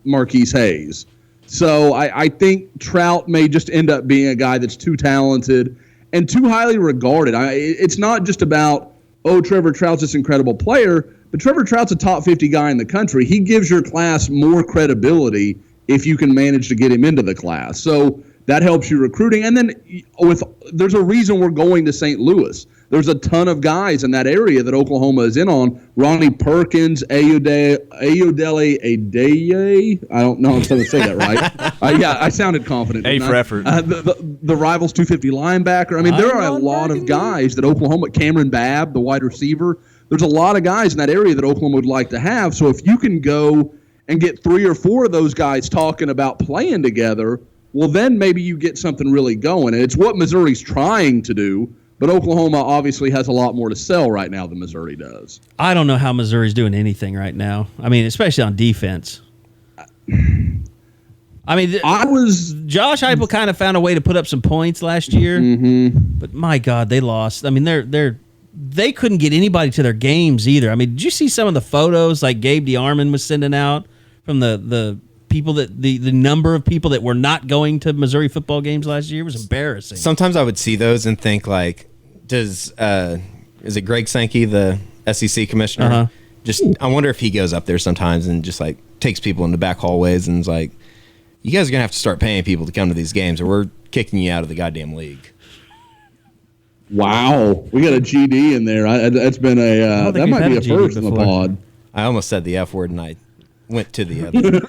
Marquise Hayes. So I think Trout may just end up being a guy that's too talented and too highly regarded. It's not just about, Trevor Trout's this incredible player, but Trevor Trout's a top 50 guy in the country. He gives your class more credibility if you can manage to get him into the class. So that helps you recruiting. And then there's a reason we're going to St. Louis. There's a ton of guys in that area that Oklahoma is in on. Ronnie Perkins, Ayodele Adeye. I don't know if I'm going to say that right. Yeah, I sounded confident. A for effort. The Rivals 250 linebacker. I mean, there are a lot of guys that Oklahoma, Cameron Babb, the wide receiver, there's a lot of guys in that area that Oklahoma would like to have. So if you can go and get 3 or 4 of those guys talking about playing together, well, then maybe you get something really going. And it's what Missouri's trying to do. But Oklahoma obviously has a lot more to sell right now than Missouri does. I don't know how Missouri's doing anything right now. I mean, especially on defense. I mean, Josh Heupel kind of found a way to put up some points last year, but my God, they lost. I mean, they couldn't get anybody to their games either. I mean, did you see some of the photos like Gabe DeArmond was sending out from the people that the number of people that were not going to Missouri football games last year was embarrassing. Sometimes I would see those and think like, is it Greg Sankey, the SEC commissioner? Uh-huh. I wonder if he goes up there sometimes and just like takes people in the back hallways and is like, you guys are gonna have to start paying people to come to these games or we're kicking you out of the goddamn league. Wow, we got a GD in there. That's been that might be a first in the pod. I almost said the F word and I went to the other.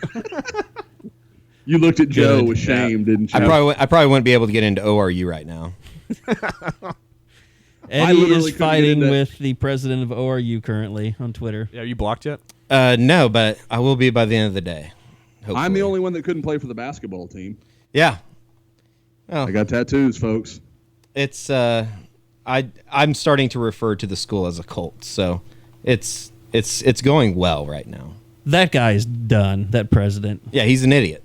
You looked at Joe with shame, didn't you? I probably wouldn't be able to get into ORU right now. Eddie is fighting with the president of ORU currently on Twitter. Yeah, are you blocked yet? No, but I will be by the end of the day. Hopefully. I'm the only one that couldn't play for the basketball team. Yeah. Well, I got tattoos, folks. It's I'm starting to refer to the school as a cult, so it's going well right now. That guy's done. That president. Yeah, he's an idiot.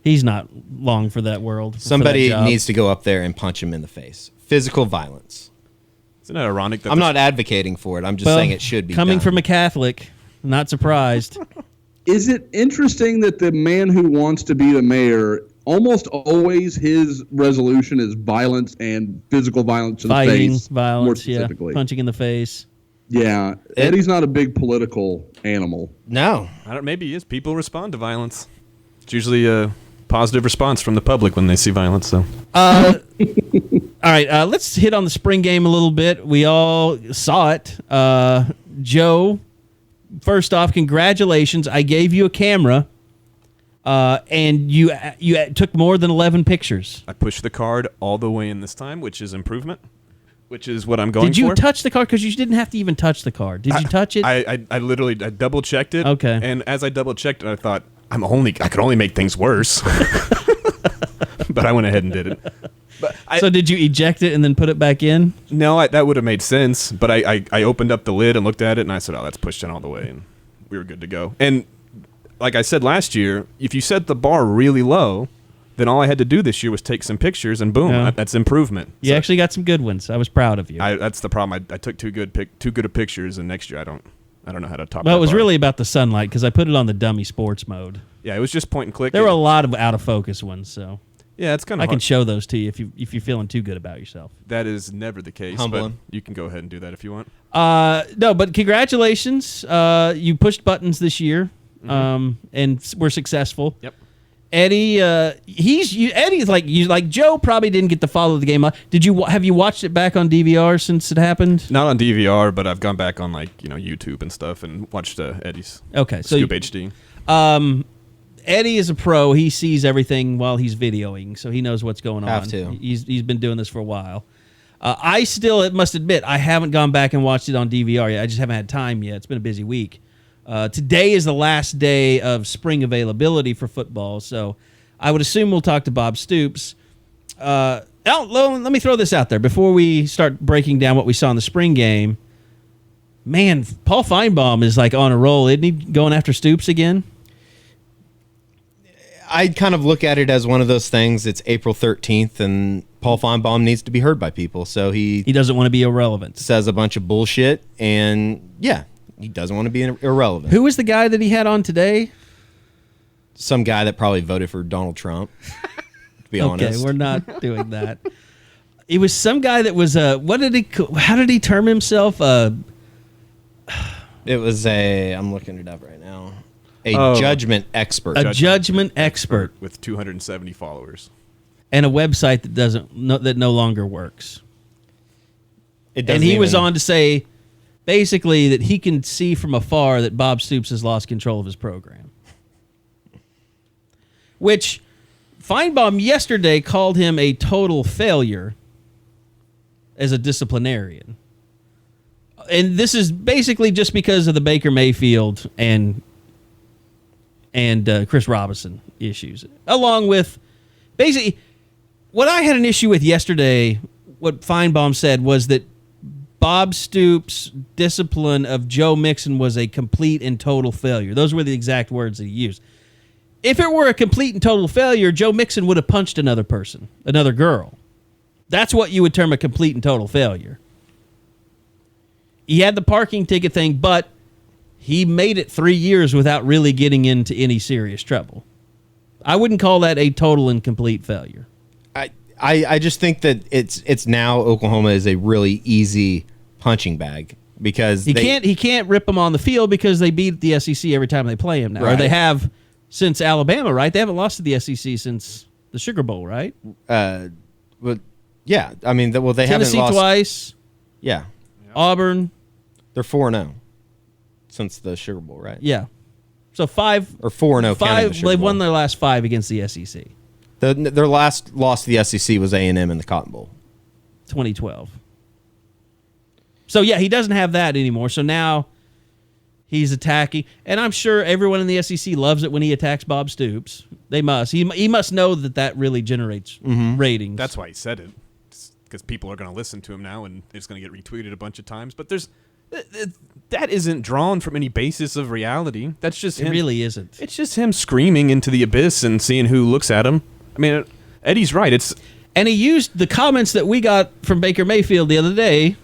He's not long for that world. Somebody needs to go up there and punch him in the face. Physical violence. Isn't it ironic that I'm not advocating for it. I'm just saying it should be coming done. from a Catholic. Not surprised. Is it interesting that the man who wants to be the mayor, almost always his resolution is violence and physical violence to the face? Violence, more specifically. Punching in the face. Yeah, Eddie's not a big political animal. No. Maybe he is. People respond to violence. It's usually a positive response from the public when they see violence. So, all right, let's hit on the spring game a little bit. We all saw it. Joe, first off, congratulations. I gave you a camera, and you took more than 11 pictures. I pushed the card all the way in this time, which is improvement, which is what I'm going for. Did you touch the card? Because you didn't have to even touch the card. Did you touch it? I literally double-checked it. Okay. And as I double-checked it, I thought, I could only make things worse. But I went ahead and did it. But so did you eject it and then put it back in? No, that would have made sense. But I opened up the lid and looked at it, and I said, that's pushed in all the way, and we were good to go. And like I said last year, if you set the bar really low, then all I had to do this year was take some pictures, and boom, that's improvement. You actually got some good ones. I was proud of you. That's the problem. I took too good of pictures, and next year I don't know how to top. Well, that it was bar. really about the sunlight because I put it on the dummy sports mode. Yeah, it was just point and click. There were a lot of out of focus ones. So Yeah, it's kind of I can show those to you if you're feeling too good about yourself. That is never the case. Humbling. But you can go ahead and do that if you want. No, but congratulations. You pushed buttons this year, and were successful. Yep. Eddie, Eddie's like Joe probably didn't get to follow the game. Have you watched it back on DVR since it happened? Not on DVR, but I've gone back on YouTube and stuff and watched Eddie's Scoop HD. Eddie is a pro. He sees everything while he's videoing, so he knows what's going on. Have to. He's been doing this for a while. I still must admit I haven't gone back and watched it on DVR yet. I just haven't had time yet. It's been a busy week. Today is the last day of spring availability for football, so I would assume we'll talk to Bob Stoops. Let me throw this out there before we start breaking down what we saw in the spring game. Man, Paul Finebaum is like on a roll, isn't he? Going after Stoops again? I kind of look at it as one of those things. It's April 13th, and Paul Finebaum needs to be heard by people, so he doesn't want to be irrelevant. Says a bunch of bullshit, and yeah, he doesn't want to be irrelevant. Who was the guy that he had on today? Some guy that probably voted for Donald Trump, to be honest. Okay, we're not doing that. It was some guy that was how did he term himself? It was I'm looking it up right now. Judgment expert. A judgment expert with 270 followers. And a website that no longer works. And he was on to say basically that he can see from afar that Bob Stoops has lost control of his program. Which Finebaum yesterday called him a total failure as a disciplinarian. And this is basically just because of the Baker Mayfield and Chris Robinson issues, along with basically what I had an issue with yesterday. What Finebaum said was that Bob Stoops' discipline of Joe Mixon was a complete and total failure. Those were the exact words that he used. If it were a complete and total failure, Joe Mixon would have punched another person, another girl. That's what you would term a complete and total failure. He had the parking ticket thing, but he made it 3 years without really getting into any serious trouble. I wouldn't call that a total and complete failure. I just think that it's now Oklahoma is a really easy punching bag because he can't rip them on the field because they beat the SEC every time they play him now. Right. Or they have since Alabama, right? They haven't lost to the SEC since the Sugar Bowl, right? Well, yeah. I mean, they Tennessee haven't lost twice. Yeah. Auburn. They're 4-0 since the Sugar Bowl, right? Yeah. So 5 or 4-0. Five. They've won their last 5 against the SEC. Their last loss to the SEC was A&M in the Cotton Bowl, 2012. So yeah, he doesn't have that anymore. So now he's attacking, and I'm sure everyone in the SEC loves it when he attacks Bob Stoops. They must. He must know that really generates ratings. That's why he said it, because people are going to listen to him now, and it's going to get retweeted a bunch of times. But that isn't drawn from any basis of reality. That's just him. It really isn't. It's just him screaming into the abyss and seeing who looks at him. I mean, Eddie's right. And he used the comments that we got from Baker Mayfield the other day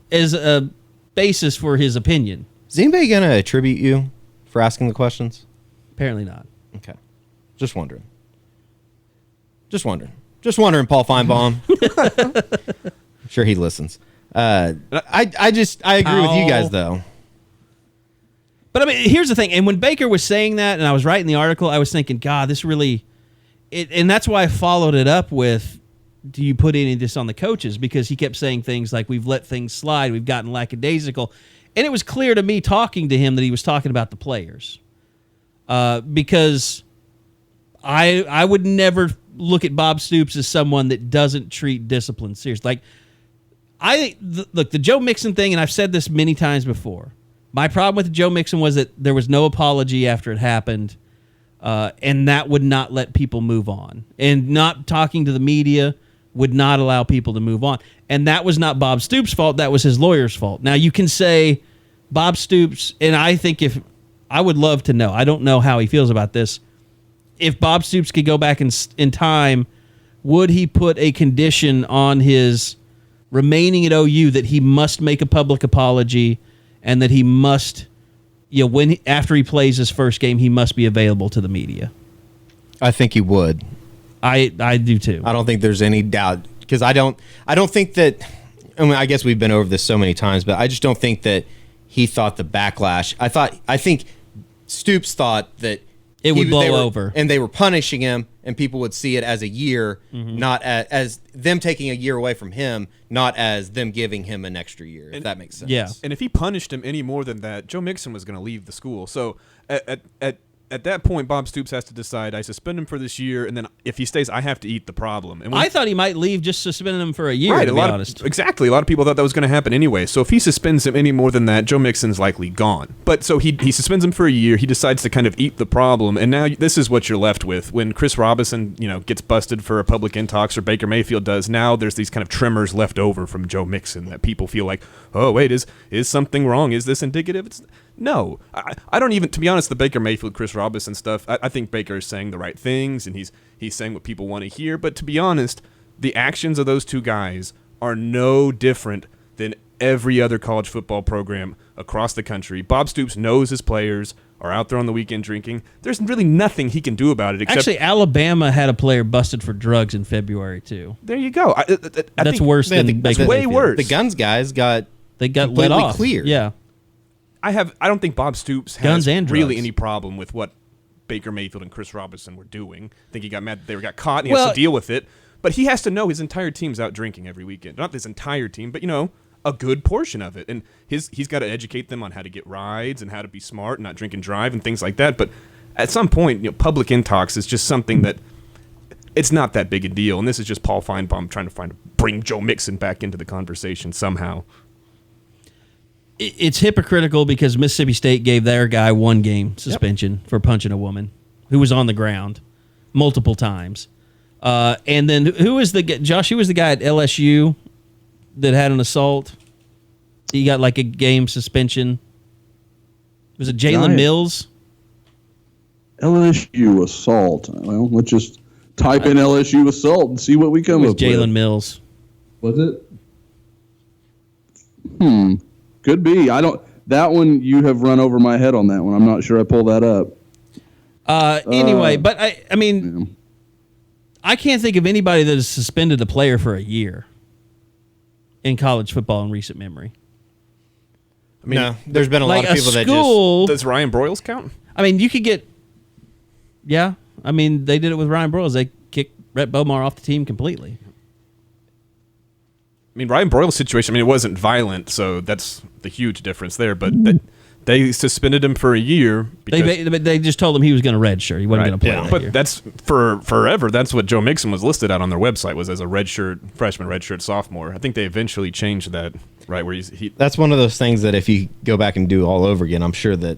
as a basis for his opinion. Is anybody going to attribute you for asking the questions? Apparently not. Okay. Just wondering, Paul Finebaum. I'm sure he listens. I agree with you guys, though. But I mean, here's the thing. And when Baker was saying that, and I was writing the article, I was thinking, God, this really... and that's why I followed it up with, do you put any of this on the coaches? Because he kept saying things like, we've let things slide, we've gotten lackadaisical. And it was clear to me talking to him that he was talking about the players. Because I would never look at Bob Stoops as someone that doesn't treat discipline seriously. Like, look, the Joe Mixon thing, and I've said this many times before, my problem with Joe Mixon was that there was no apology after it happened. And that would not let people move on. And not talking to the media would not allow people to move on. And that was not Bob Stoops' fault. That was his lawyer's fault. Now, you can say Bob Stoops, and I think I would love to know. I don't know how he feels about this. If Bob Stoops could go back in time, would he put a condition on his remaining at OU that he must make a public apology and that he must... after he plays his first game, he must be available to the media? I think he would. I do too. I don't think there's any doubt because I don't think that. I mean, I guess we've been over this so many times, but I just don't think that he thought the backlash. I think Stoops thought that it would blow over, and they were punishing him, and people would see it as a year, not as them taking a year away from him, not as them giving him an extra year. If that makes sense. Yeah. And if he punished him any more than that, Joe Mixon was going to leave the school. So at that point, Bob Stoops has to decide, I suspend him for this year, and then if he stays, I have to eat the problem. And I thought he might leave just suspending him for a year, right, to be honest. Exactly. A lot of people thought that was going to happen anyway. So if he suspends him any more than that, Joe Mixon's likely gone. But so he suspends him for a year. He decides to kind of eat the problem, and now this is what you're left with. When Chris Robinson, gets busted for a public intox, or Baker Mayfield does, now there's these kind of tremors left over from Joe Mixon that people feel like, oh, wait, is something wrong? Is this indicative? No, I don't even, to be honest, the Baker Mayfield, Chris Robinson stuff, I think Baker is saying the right things, and he's saying what people want to hear. But to be honest, the actions of those two guys are no different than every other college football program across the country. Bob Stoops knows his players are out there on the weekend drinking. There's really nothing he can do about it. Except Actually, Alabama had a player busted for drugs in February, too. There you go. I That's think worse than Baker that's way Mayfield. worse. The Guns guys got let completely off. clear. Yeah. I don't think Bob Stoops Guns has and really drugs. any problem with what Baker Mayfield and Chris Robinson were doing. I think he got mad that they got caught and he has to deal with it. But he has to know his entire team's out drinking every weekend. Not his entire team, but a good portion of it. And he's got to educate them on how to get rides and how to be smart and not drink and drive and things like that. But at some point, public intox is just something that it's not that big a deal. And this is just Paul Finebaum trying to bring Joe Mixon back into the conversation somehow. It's hypocritical because Mississippi State gave their guy 1 game suspension for punching a woman who was on the ground multiple times. And then who was the guy at LSU that had an assault? He got like a game suspension. Was it Jalen Mills? LSU assault. Well, let's just type in LSU assault and see what we come up with. Jalen Mills. Was it? Could be. That one, you have run over my head on that one. I'm not sure I pulled that up. Anyway, but I mean, I can't think of anybody that has suspended a player for a year in college football in recent memory. I mean, no, there's been a lot of people that Does Ryan Broyles count? I mean, you could get. Yeah, I mean, they did it with Ryan Broyles. They kicked Rhett Bomar off the team completely. I mean, Ryan Broyles' situation, it wasn't violent, so that's the huge difference there. But they suspended him for a year. They just told him he was going to redshirt. He wasn't going to play that but year. that's for forever. That's what Joe Mixon was listed at on their website, was as a redshirt freshman, redshirt sophomore. I think they eventually changed that, right? Where he That's one of those things that if you go back and do all over again, I'm sure that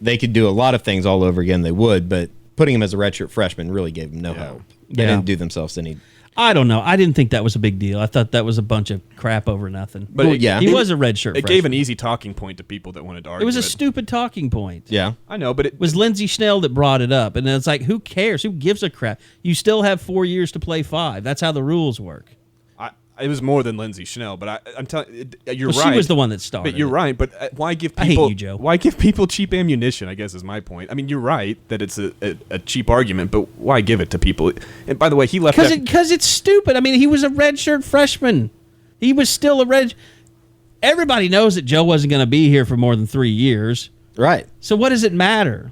they could do a lot of things all over again. They would, but putting him as a redshirt freshman really gave him no help. They didn't do themselves any. I don't know. I didn't think that was a big deal. I thought that was a bunch of crap over nothing. But he was a redshirt. It gave an easy talking point to people that wanted to argue. It was a stupid talking point. Yeah, I know, but it was Lindsey Schnell that brought it up, and it's like, who cares? Who gives a crap? You still have 4 years to play 5. That's how the rules work. It was more than Lindsey Schnell, but I'm telling you're right. She was the one that started. But you're right. But why give people? I hate you, Joe. Why give people cheap ammunition? I guess is my point. I mean, you're right that it's a cheap argument, but why give it to people? And by the way, he left because it's stupid. I mean, he was a redshirt freshman. He was still a red. Everybody knows that Joe wasn't going to be here for more than 3 years. Right. So what does it matter?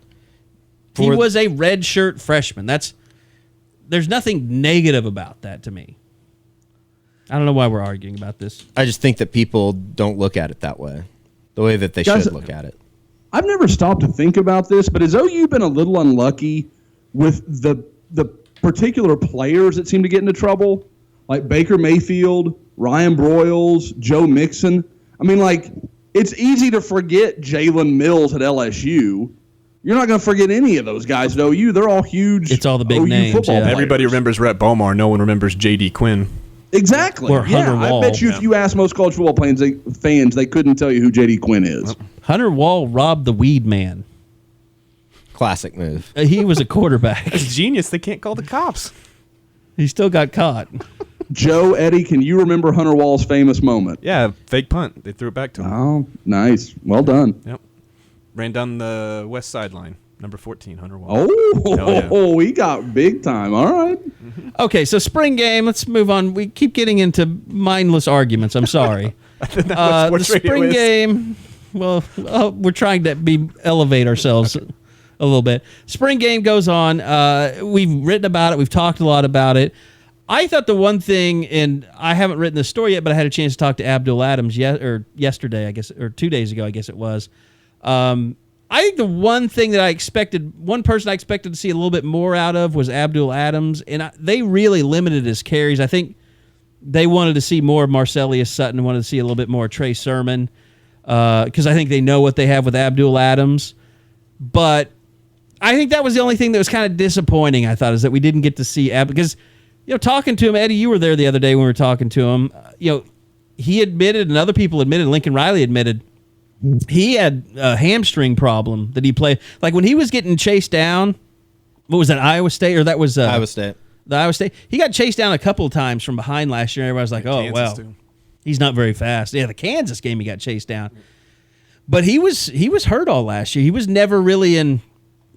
He was a redshirt freshman. There's nothing negative about that to me. I don't know why we're arguing about this. I just think that people don't look at it that way, the way that they should look at it. I've never stopped to think about this, but has OU been a little unlucky with the particular players that seem to get into trouble? Like Baker Mayfield, Ryan Broyles, Joe Mixon. I mean, it's easy to forget Jalen Mills at LSU. You're not going to forget any of those guys at OU. They're all huge. It's all the big OU names. football players. Everybody remembers Rhett Bomar. No one remembers J.D. Quinn. Exactly. Or Hunter Wall. I bet you if you ask most college football fans, they couldn't tell you who J.D. Quinn is. Hunter Wall robbed the weed man. Classic move. He was a quarterback. That's genius. They can't call the cops. He still got caught. Joe, Eddie, can you remember Hunter Wall's famous moment? Yeah, fake punt. They threw it back to him. Oh, nice. Well done. Yep. Ran down the west sideline. Number 14, Hunter Walker. Oh, he got big time. All right. Okay, so spring game. Let's move on. We keep getting into mindless arguments. I'm sorry. The spring game. Well, we're trying to elevate ourselves a little bit. Spring game goes on. We've written about it. We've talked a lot about it. I thought the one thing, and I haven't written the story yet, but I had a chance to talk to Abdul Adams yesterday, I guess, or 2 days ago, I guess it was. I think the one thing that one person I expected to see a little bit more out of was Abdul Adams, and they really limited his carries. I think they wanted to see more of Marcellus Sutton and wanted to see a little bit more of Trey Sermon because I think they know what they have with Abdul Adams. But I think that was the only thing that was kind of disappointing, I thought, is that we didn't get to see because, talking to him, Eddie, you were there the other day when we were talking to him, he admitted and other people admitted, Lincoln Riley admitted, he had a hamstring problem that he played. Like when he was getting chased down, what was that, Iowa State? Or that was Iowa State. The Iowa State. He got chased down a couple of times from behind last year. Everybody was like, Kansas too. He's not very fast. Yeah, the Kansas game he got chased down. But he was hurt all last year. He was never really in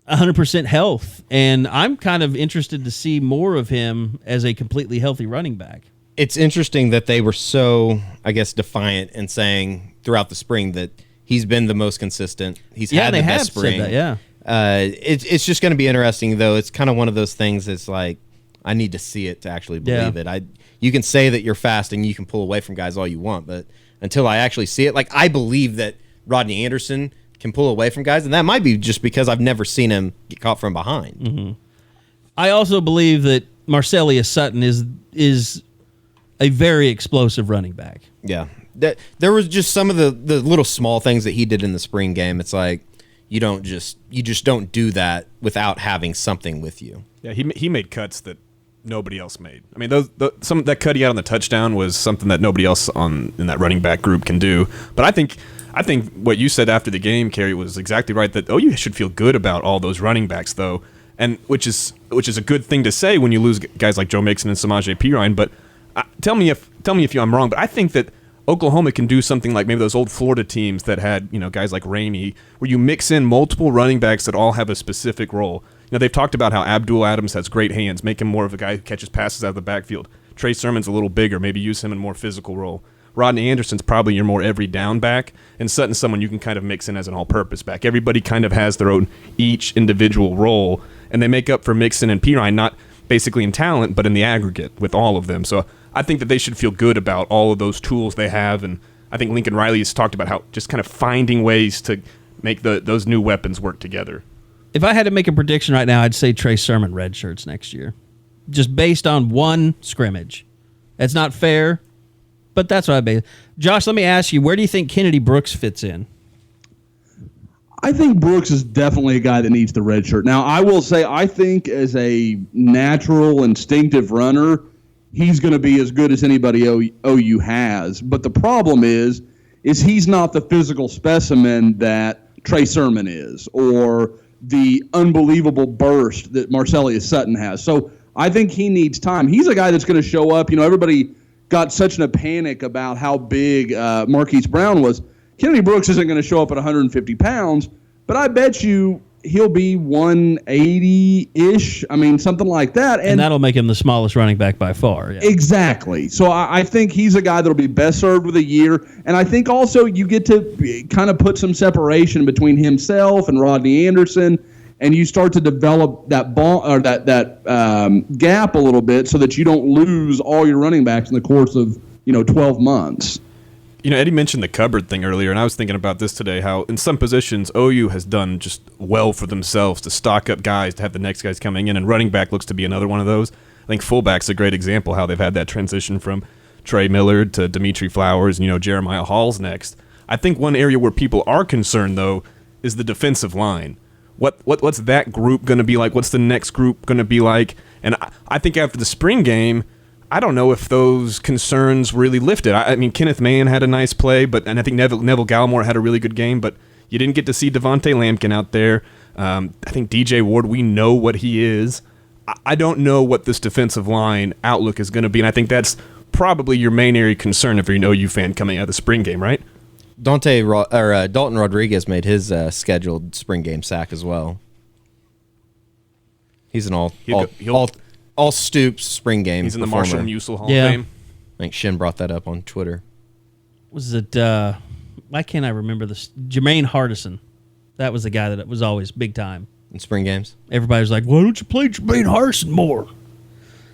100% health. And I'm kind of interested to see more of him as a completely healthy running back. It's interesting that they were so, I guess, defiant in saying throughout the spring that he's been the most consistent. He's had the best spring. Said that, yeah. It's just going to be interesting, though. It's kind of one of those things that's like, I need to see it to actually believe it. You can say that you're fast and you can pull away from guys all you want, but until I actually see it, like I believe that Rodney Anderson can pull away from guys, and that might be just because I've never seen him get caught from behind. Mm-hmm. I also believe that Marcellus Sutton is a very explosive running back. Yeah. There was just some of the little small things that he did in the spring game. It's like you just don't do that without having something with you. Yeah, he made cuts that nobody else made. I mean, that cut he had on the touchdown was something that nobody else in that running back group can do. But I think what you said after the game, Kerry, was exactly right. That you should feel good about all those running backs, though, and which is a good thing to say when you lose guys like Joe Mixon and Samaje Perine. But tell me if I'm wrong. But I think that Oklahoma can do something like maybe those old Florida teams that had guys like Ramey, where you mix in multiple running backs that all have a specific role. They've talked about how Abdul Adams has great hands, make him more of a guy who catches passes out of the backfield. Trey Sermon's a little bigger, maybe use him in a more physical role. Rodney Anderson's probably your more every down back, and Sutton's someone you can kind of mix in as an all-purpose back. Everybody kind of has their own each individual role, and they make up for Mixon and Perine, not basically in talent, but in the aggregate with all of them. So I think that they should feel good about all of those tools they have, and I think Lincoln Riley has talked about how just kind of finding ways to make those new weapons work together. If I had to make a prediction right now, I'd say Trey Sermon redshirts next year, just based on one scrimmage. It's not fair, but that's what I base. Josh, let me ask you, where do you think Kennedy Brooks fits in? I think Brooks is definitely a guy that needs the red shirt. Now, I will say, I think as a natural, instinctive runner, he's going to be as good as anybody OU has. But the problem is he's not the physical specimen that Trey Sermon is, or the unbelievable burst that Marcellus Sutton has. So I think he needs time. He's a guy that's going to show up. Everybody got such in a panic about how big Marquise Brown was. Kennedy Brooks isn't going to show up at 150 pounds, but I bet you he'll be 180-ish. I mean, something like that. And that'll make him the smallest running back by far. Yeah. Exactly. So I think he's a guy that'll be best served with a year. And I think also you get to kind of put some separation between himself and Rodney Anderson, and you start to develop that ball or that gap a little bit so that you don't lose all your running backs in the course of 12 months. Eddie mentioned the cupboard thing earlier, and I was thinking about this today, how in some positions OU has done just well for themselves to stock up guys, to have the next guys coming in, and running back looks to be another one of those. I think fullback's a great example how they've had that transition from Trey Millard to Dimitri Flowers, and Jeremiah Hall's next. I think one area where people are concerned, though, is the defensive line. What's that group going to be like? What's the next group going to be like? And I think after the spring game, I don't know if those concerns really lifted. I mean, Kenneth Mann had a nice play, and I think Neville Gallimore had a really good game, but you didn't get to see Devontae Lampkin out there. I think DJ Ward, we know what he is. I don't know what this defensive line outlook is going to be, and I think that's probably your main area of concern if you're an OU fan coming out of the spring game, right? Dalton Rodriguez made his scheduled spring game sack as well. He's an He'll- all Stoops spring game. He's in the performer. Marshall Musil Hall Yeah. of Fame. I think Shin brought that up on Twitter. Was it? Why can't I remember this? Jermaine Hardison. That was the guy that was always big time. In spring games. Everybody was like, "Why don't you play Jermaine Hardison more?"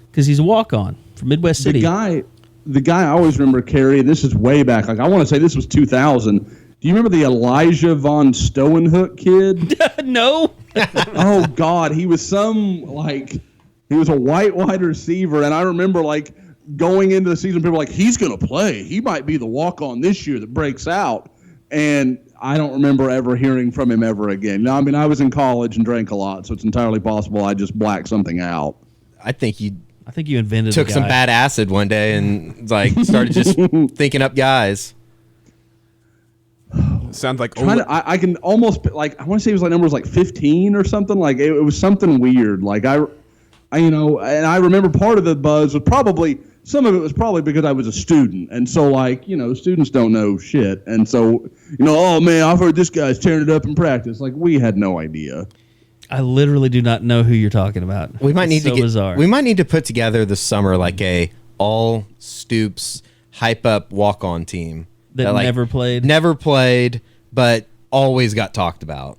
Because he's a walk-on from Midwest City. The guy I always remember, Kerry, this is way back. Like I want to say this was 2000. Do you remember the Elijah Von Stoenhoek kid? No. Oh God, he was he was a white wide receiver, and I remember like going into the season, people were like, he's going to play. He might be the walk-on this year that breaks out. And I don't remember ever hearing from him ever again. Now, I mean, I was in college and drank a lot, so it's entirely possible I just blacked something out. I think you invented took some bad acid one day and like started just thinking up guys. Sounds like I can almost like I want to say his number was like 15 or something. Like it was something weird. Like I and I remember part of the buzz was probably some of it was probably because I was a student, and so like students don't know shit, and so oh man, I've heard this guy's tearing it up in practice. Like we had no idea. I literally do not know who you're talking about. We might need bizarre. We might need to put together this summer like a all Stoops hype up walk on team that like, never played, but always got talked about.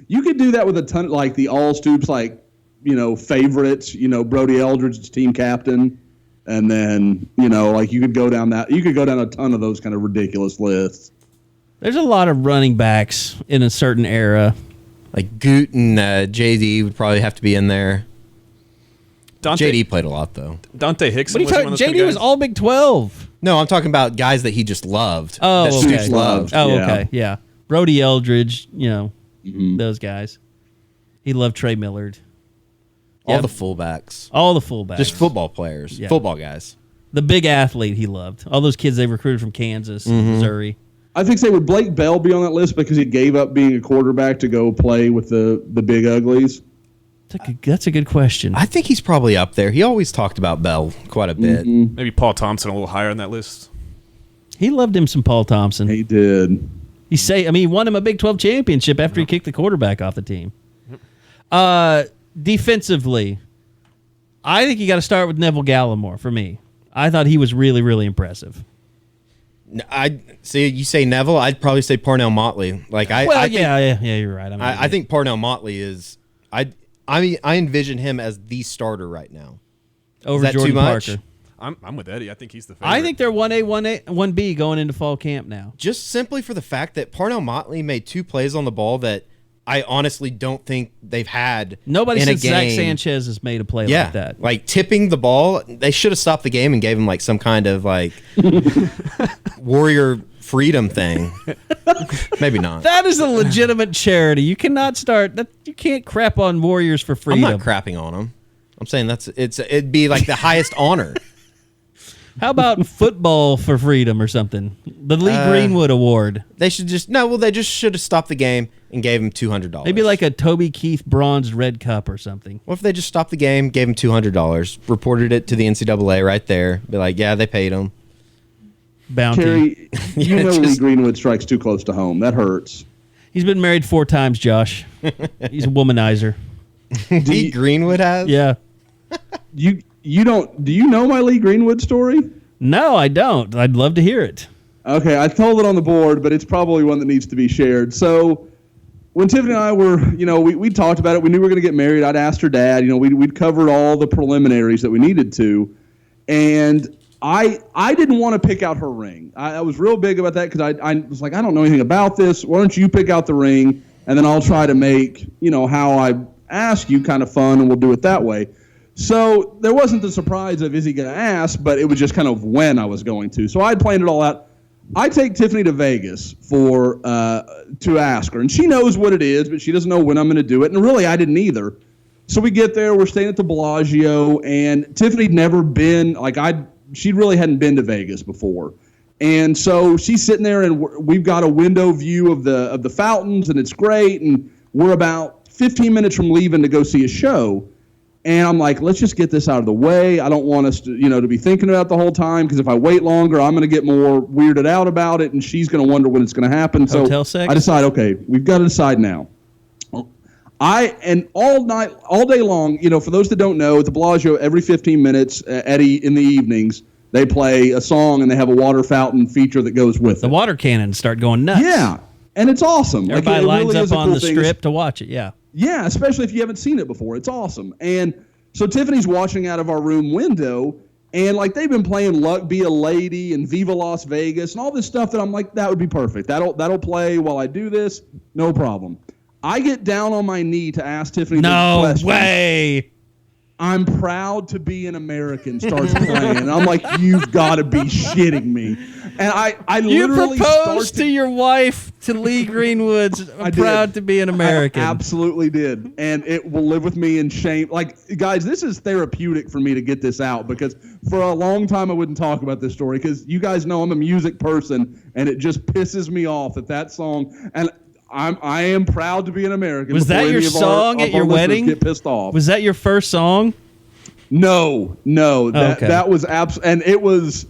You could do that with a ton of like the all Stoops favorites. Brody Eldridge's team captain, and then like you could go down a ton of those kind of ridiculous lists. There's a lot of running backs in a certain era. Like Goot and JD would probably have to be in there. JD played a lot though. Dante Hickson. What are you talking? JD was all Big 12. No, I'm talking about guys that he just loved. Oh, that okay. Stoops loved. Oh, okay, yeah. Brody Eldridge, those guys. He loved Trey Millard. All the fullbacks. Just football players. Yeah. Football guys. The big athlete he loved. All those kids they recruited from Kansas, Missouri. I think would Blake Bell be on that list because he gave up being a quarterback to go play with the big uglies? That's a good question. I think he's probably up there. He always talked about Bell quite a bit. Maybe Paul Thompson a little higher on that list. He loved him some Paul Thompson. He did. He won him a Big 12 championship after he kicked the quarterback off the team. Defensively, I think you got to start with Neville Gallimore for me. I thought he was really, really impressive. I see you say Neville. I'd probably say Parnell Motley. Like I think, you're right. I think Parnell Motley is. I envision him as the starter right now. Over is that Jordan too much? Parker. I'm with Eddie. I think he's the favorite. I think they're 1A, 1B going into fall camp now. Just simply for the fact that Parnell Motley made 2 plays on the ball that I honestly don't think they've had. Nobody in since a game. Zach Sanchez has made a play like that. Like tipping the ball, they should have stopped the game and gave him like some kind of like warrior freedom thing. Maybe not. That is a legitimate charity. You cannot start that. You can't crap on Warriors for freedom. I'm not crapping on them. I'm saying it'd be like the highest honor. How about football for freedom or something? The Lee Greenwood Award. They should they just should have stopped the game and gave him $200. Maybe like a Toby Keith bronze red cup or something. What if they just stopped the game, gave him $200, reported it to the NCAA right there, be like, yeah, they paid him. Bounty. Terry, Lee Greenwood strikes too close to home. That hurts. He's been married 4 times, Josh. He's a womanizer. Lee Greenwood has? Yeah. You don't? Do you know my Lee Greenwood story? No, I don't. I'd love to hear it. Okay, I told it on the board, but it's probably one that needs to be shared. So when Tiffany and I were, we talked about it. We knew we were going to get married. I'd asked her dad. We'd covered all the preliminaries that we needed to, and I didn't want to pick out her ring. I was real big about that because I was like, I don't know anything about this. Why don't you pick out the ring, and then I'll try to make how I ask you kind of fun, and we'll do it that way. So there wasn't the surprise of is he going to ask, but it was just kind of when I was going to. So I'd planned it all out. I take Tiffany to Vegas to ask her, and she knows what it is, but she doesn't know when I'm going to do it. And really, I didn't either. So we get there, we're staying at the Bellagio, and Tiffany'd never been she really hadn't been to Vegas before, and so she's sitting there, and we've got a window view of the fountains, and it's great, and we're about 15 minutes from leaving to go see a show. And I'm like, let's just get this out of the way. I don't want us to be thinking about it the whole time, because if I wait longer, I'm going to get more weirded out about it, and she's going to wonder when it's going to happen. Hotel so sex? I decide, okay, we've got to decide now. And all day long, for those that don't know, at the Bellagio, every 15 minutes, Eddie, in the evenings, they play a song and they have a water fountain feature that goes with it. The water cannons start going nuts. Yeah, and it's awesome. Everybody it lines really is up a on cool the thing. strip to watch it, yeah. Yeah, especially if you haven't seen it before. It's awesome. And so Tiffany's watching out of our room window, and like they've been playing Luck Be a Lady and Viva Las Vegas and all this stuff that I'm like, that would be perfect. That'll play while I do this, no problem. I get down on my knee to ask Tiffany the question. No way. I'm proud to be an American starts playing. And I'm like, you've got to be shitting me. And I literally You proposed to your wife, to Lee Greenwood's I'm proud to be an American. I absolutely did. And it will live with me in shame. Like, guys, this is therapeutic for me to get this out because for a long time I wouldn't talk about this story because you guys know I'm a music person and it just pisses me off that song. And I am proud to be an American. Was that your song at your wedding? Get pissed off. Was that your first song? No. That was and it was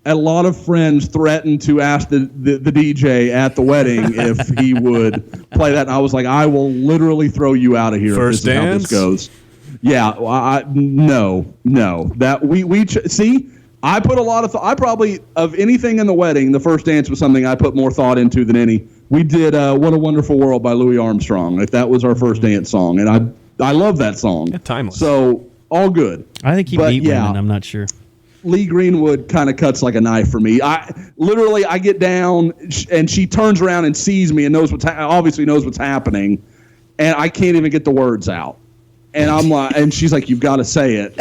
a lot of friends threatened to ask the DJ at the wedding if he would play that. And I was like, I will literally throw you out of here First if this dance? is how this goes. Yeah, no. That we see. I put a lot of I probably of anything in the wedding, the first dance was something I put more thought into than any. We did "What a Wonderful World" by Louis Armstrong. If that was our first dance song, and I love that song. Yeah, timeless. So all good. I think he beat women. I'm not sure. Lee Greenwood kind of cuts like a knife for me. I get down and she turns around and sees me and obviously knows what's happening, and I can't even get the words out. And I'm like, and she's like, "You've got to say it."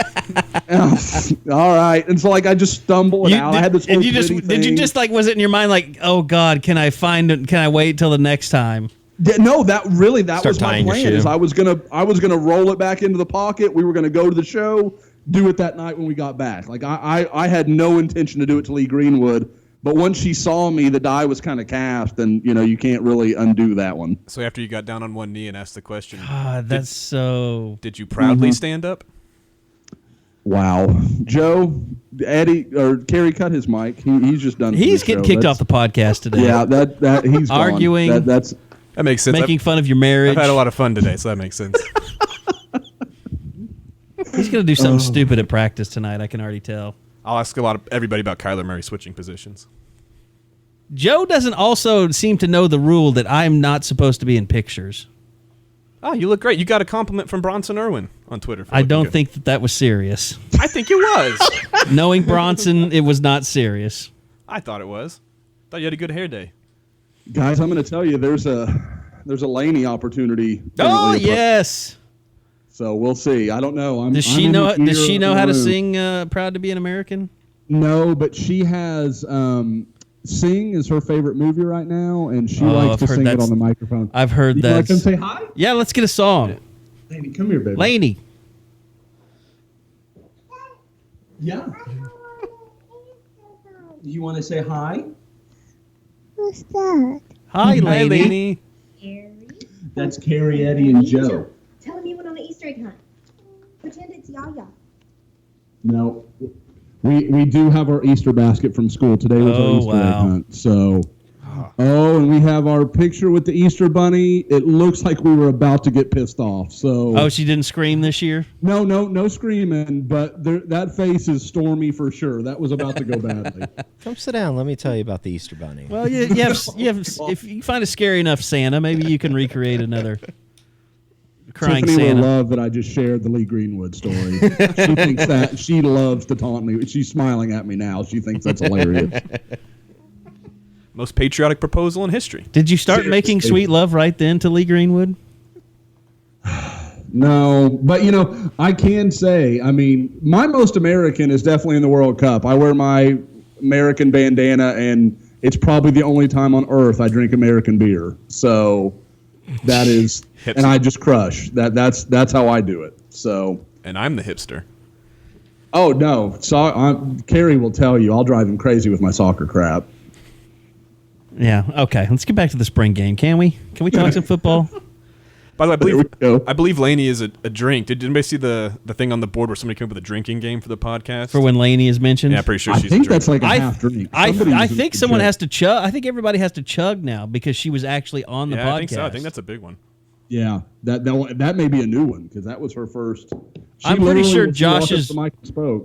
All right. And so I just stumble out. I had this whole did you just was it in your mind like, oh God, can I find it? Can I wait till the next time? No, that was my tying your plan. shoe. Is I was gonna roll it back into the pocket. We were gonna go to the show, do it that night when we got back. Like I had no intention to do it to Lee Greenwood. But once she saw me, the die was kind of cast, and you can't really undo that one. So after you got down on one knee and asked the question, God, did you proudly stand up? Wow, Joe, Eddie, or Kerry cut his mic. He's just done. He's getting kicked off the podcast today. Yeah, that he's gone. Arguing. That makes sense. Making fun of your marriage. I've had a lot of fun today, so that makes sense. He's gonna do something stupid at practice tonight. I can already tell. I'll ask everybody about Kyler Murray switching positions. Joe doesn't also seem to know the rule that I'm not supposed to be in pictures. Oh, you look great. You got a compliment from Bronson Irwin on Twitter. I don't think that was serious. I think it was. Knowing Bronson, it was not serious. I thought it was. Thought you had a good hair day. Guys, I'm going to tell you, there's a Laney opportunity. Oh, yes. So we'll see. I don't know. Does she know how to sing "Proud to Be an American"? No, but she has. Sing is her favorite movie right now, and she likes to sing it on the microphone. I've heard that. You like to say hi? Yeah, let's get a song. Laney, come here, baby. Laney. Yeah. You want to say hi? What's that? Hi, Laney. Carrie? That's Carrie, Eddie, and Joe. Tell him you went on the Easter egg hunt. Pretend it's Yaya. No. We do have our Easter basket from school. Today was our Easter egg hunt. So, and we have our picture with the Easter bunny. It looks like we were about to get pissed off. So. Oh, she didn't scream this year? No screaming. But that face is stormy for sure. That was about to go badly. Come sit down. Let me tell you about the Easter Bunny. Well, you have, if you find a scary enough Santa, maybe you can recreate another crying Tiffany Santa. will love that I just shared the Lee Greenwood story. She thinks that she loves to taunt me. She's smiling at me now. She thinks that's hilarious. Most patriotic proposal in history. Did you start making sweet love right then to Lee Greenwood? No, but I can say, my most American is definitely in the World Cup. I wear my American bandana, and it's probably the only time on earth I drink American beer. So that is, and I just crush. That's how I do it. So. And I'm the hipster. Oh no, Carrie will tell you I'll drive him crazy with my soccer crap. Yeah. Okay. Let's get back to the spring game, can we? Can we talk some football? By the way, I believe Laney is a drink. Did anybody see the thing on the board where somebody came up with a drinking game for the podcast? For when Laney is mentioned? Yeah, pretty sure I she's think a drink. that's like a half drink. I think someone has to chug. I think everybody has to chug now because she was actually on the podcast. I think so. I think that's a big one. Yeah, that may be a new one because that was her first. I'm pretty sure Josh's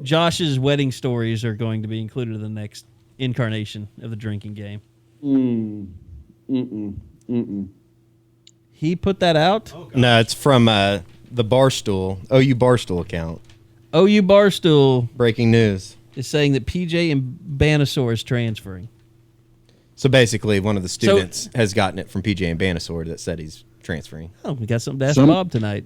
Josh's wedding stories are going to be included in the next incarnation of the drinking game. He put that out? Oh, no, it's from the Barstool, OU Barstool account. OU Barstool. Breaking news. Is saying that PJ and Banasaur is transferring. So basically, one of the students has gotten it from PJ and Banasaur that said he's transferring. Oh, we got something to ask Bob tonight.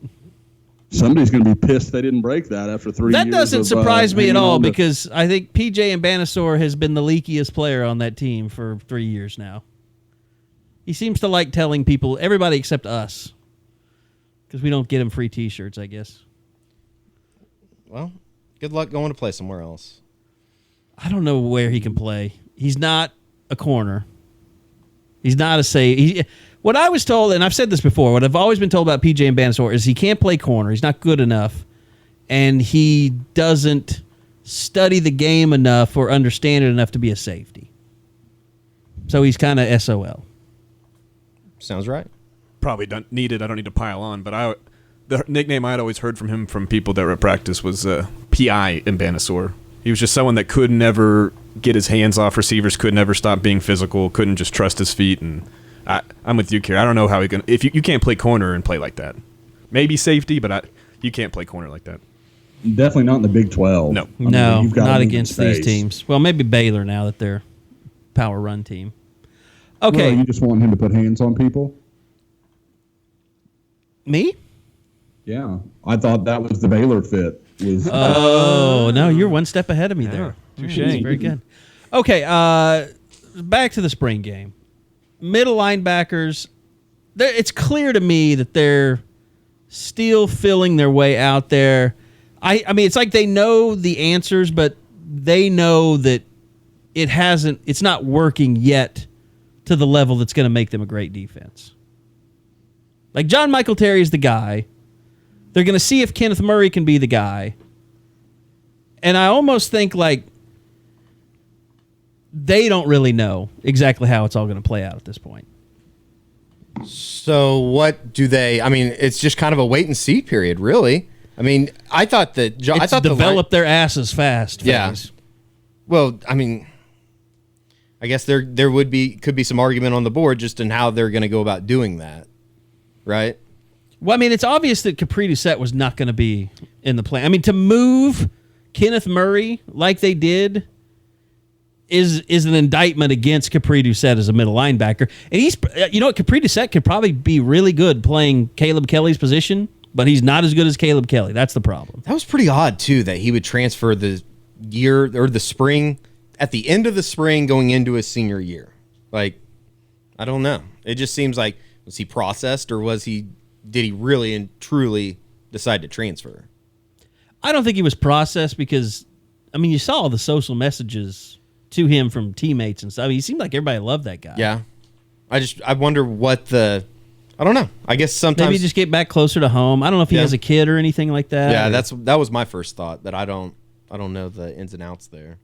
Somebody's going to be pissed they didn't break that after 3 years. That doesn't surprise me at all because I think PJ and Banasaur has been the leakiest player on that team for 3 years now. He seems to like telling people, everybody except us, because we don't get him free T-shirts, I guess. Well, good luck going to play somewhere else. I don't know where he can play. He's not a corner. He's not a save. What I was told, and I've said this before, what I've always been told about PJ and Banasaur is he can't play corner. He's not good enough, and he doesn't study the game enough or understand it enough to be a safety. So he's kind of SOL. Sounds right. Probably don't need it. I don't need to pile on, but the nickname I'd always heard from him from people that were at practice was PI in Banasaur. He was just someone that could never get his hands off receivers, could never stop being physical, couldn't just trust his feet. And I'm with you, Kier. I don't know how he can. If you can't play corner and play like that, maybe safety, but you can't play corner like that. Definitely not in the Big 12. No, not against these teams. Well, maybe Baylor now that they're power run team. Okay, well, you just want him to put hands on people. Me? Yeah, I thought that was the Baylor fit. No, you're one step ahead of me there. Touche. Very good. Okay, back to the spring game. Middle linebackers, it's clear to me that they're still feeling their way out there. I mean, it's like they know the answers, but they know that it's not working yet to the level that's going to make them a great defense. Like John Michael Terry is the guy. They're going to see if Kenneth Murray can be the guy. And I almost think like they don't really know exactly how it's all going to play out at this point. So what do they? I mean, it's just kind of a wait and see period, really. I mean, I thought that develop their asses fast. Yeah. Well, I mean, I guess there could be some argument on the board just in how they're going to go about doing that, right? Well, I mean, it's obvious that Capri Doucette was not going to be in the plan. I mean, to move Kenneth Murray like they did is an indictment against Capri Doucette as a middle linebacker. And he's, Capri Doucette could probably be really good playing Caleb Kelly's position, but he's not as good as Caleb Kelly. That's the problem. That was pretty odd too that he would transfer the year or the spring at the end of the spring going into his senior year. Like, I don't know. It just seems like, was he processed or did he really and truly decide to transfer? I don't think he was processed because, I mean, you saw all the social messages to him from teammates and stuff. I mean, he seemed like everybody loved that guy. Yeah. I wonder I don't know. I guess sometimes maybe just get back closer to home. I don't know if he has a kid or anything like that. Yeah, that was my first thought, that I don't know the ins and outs there.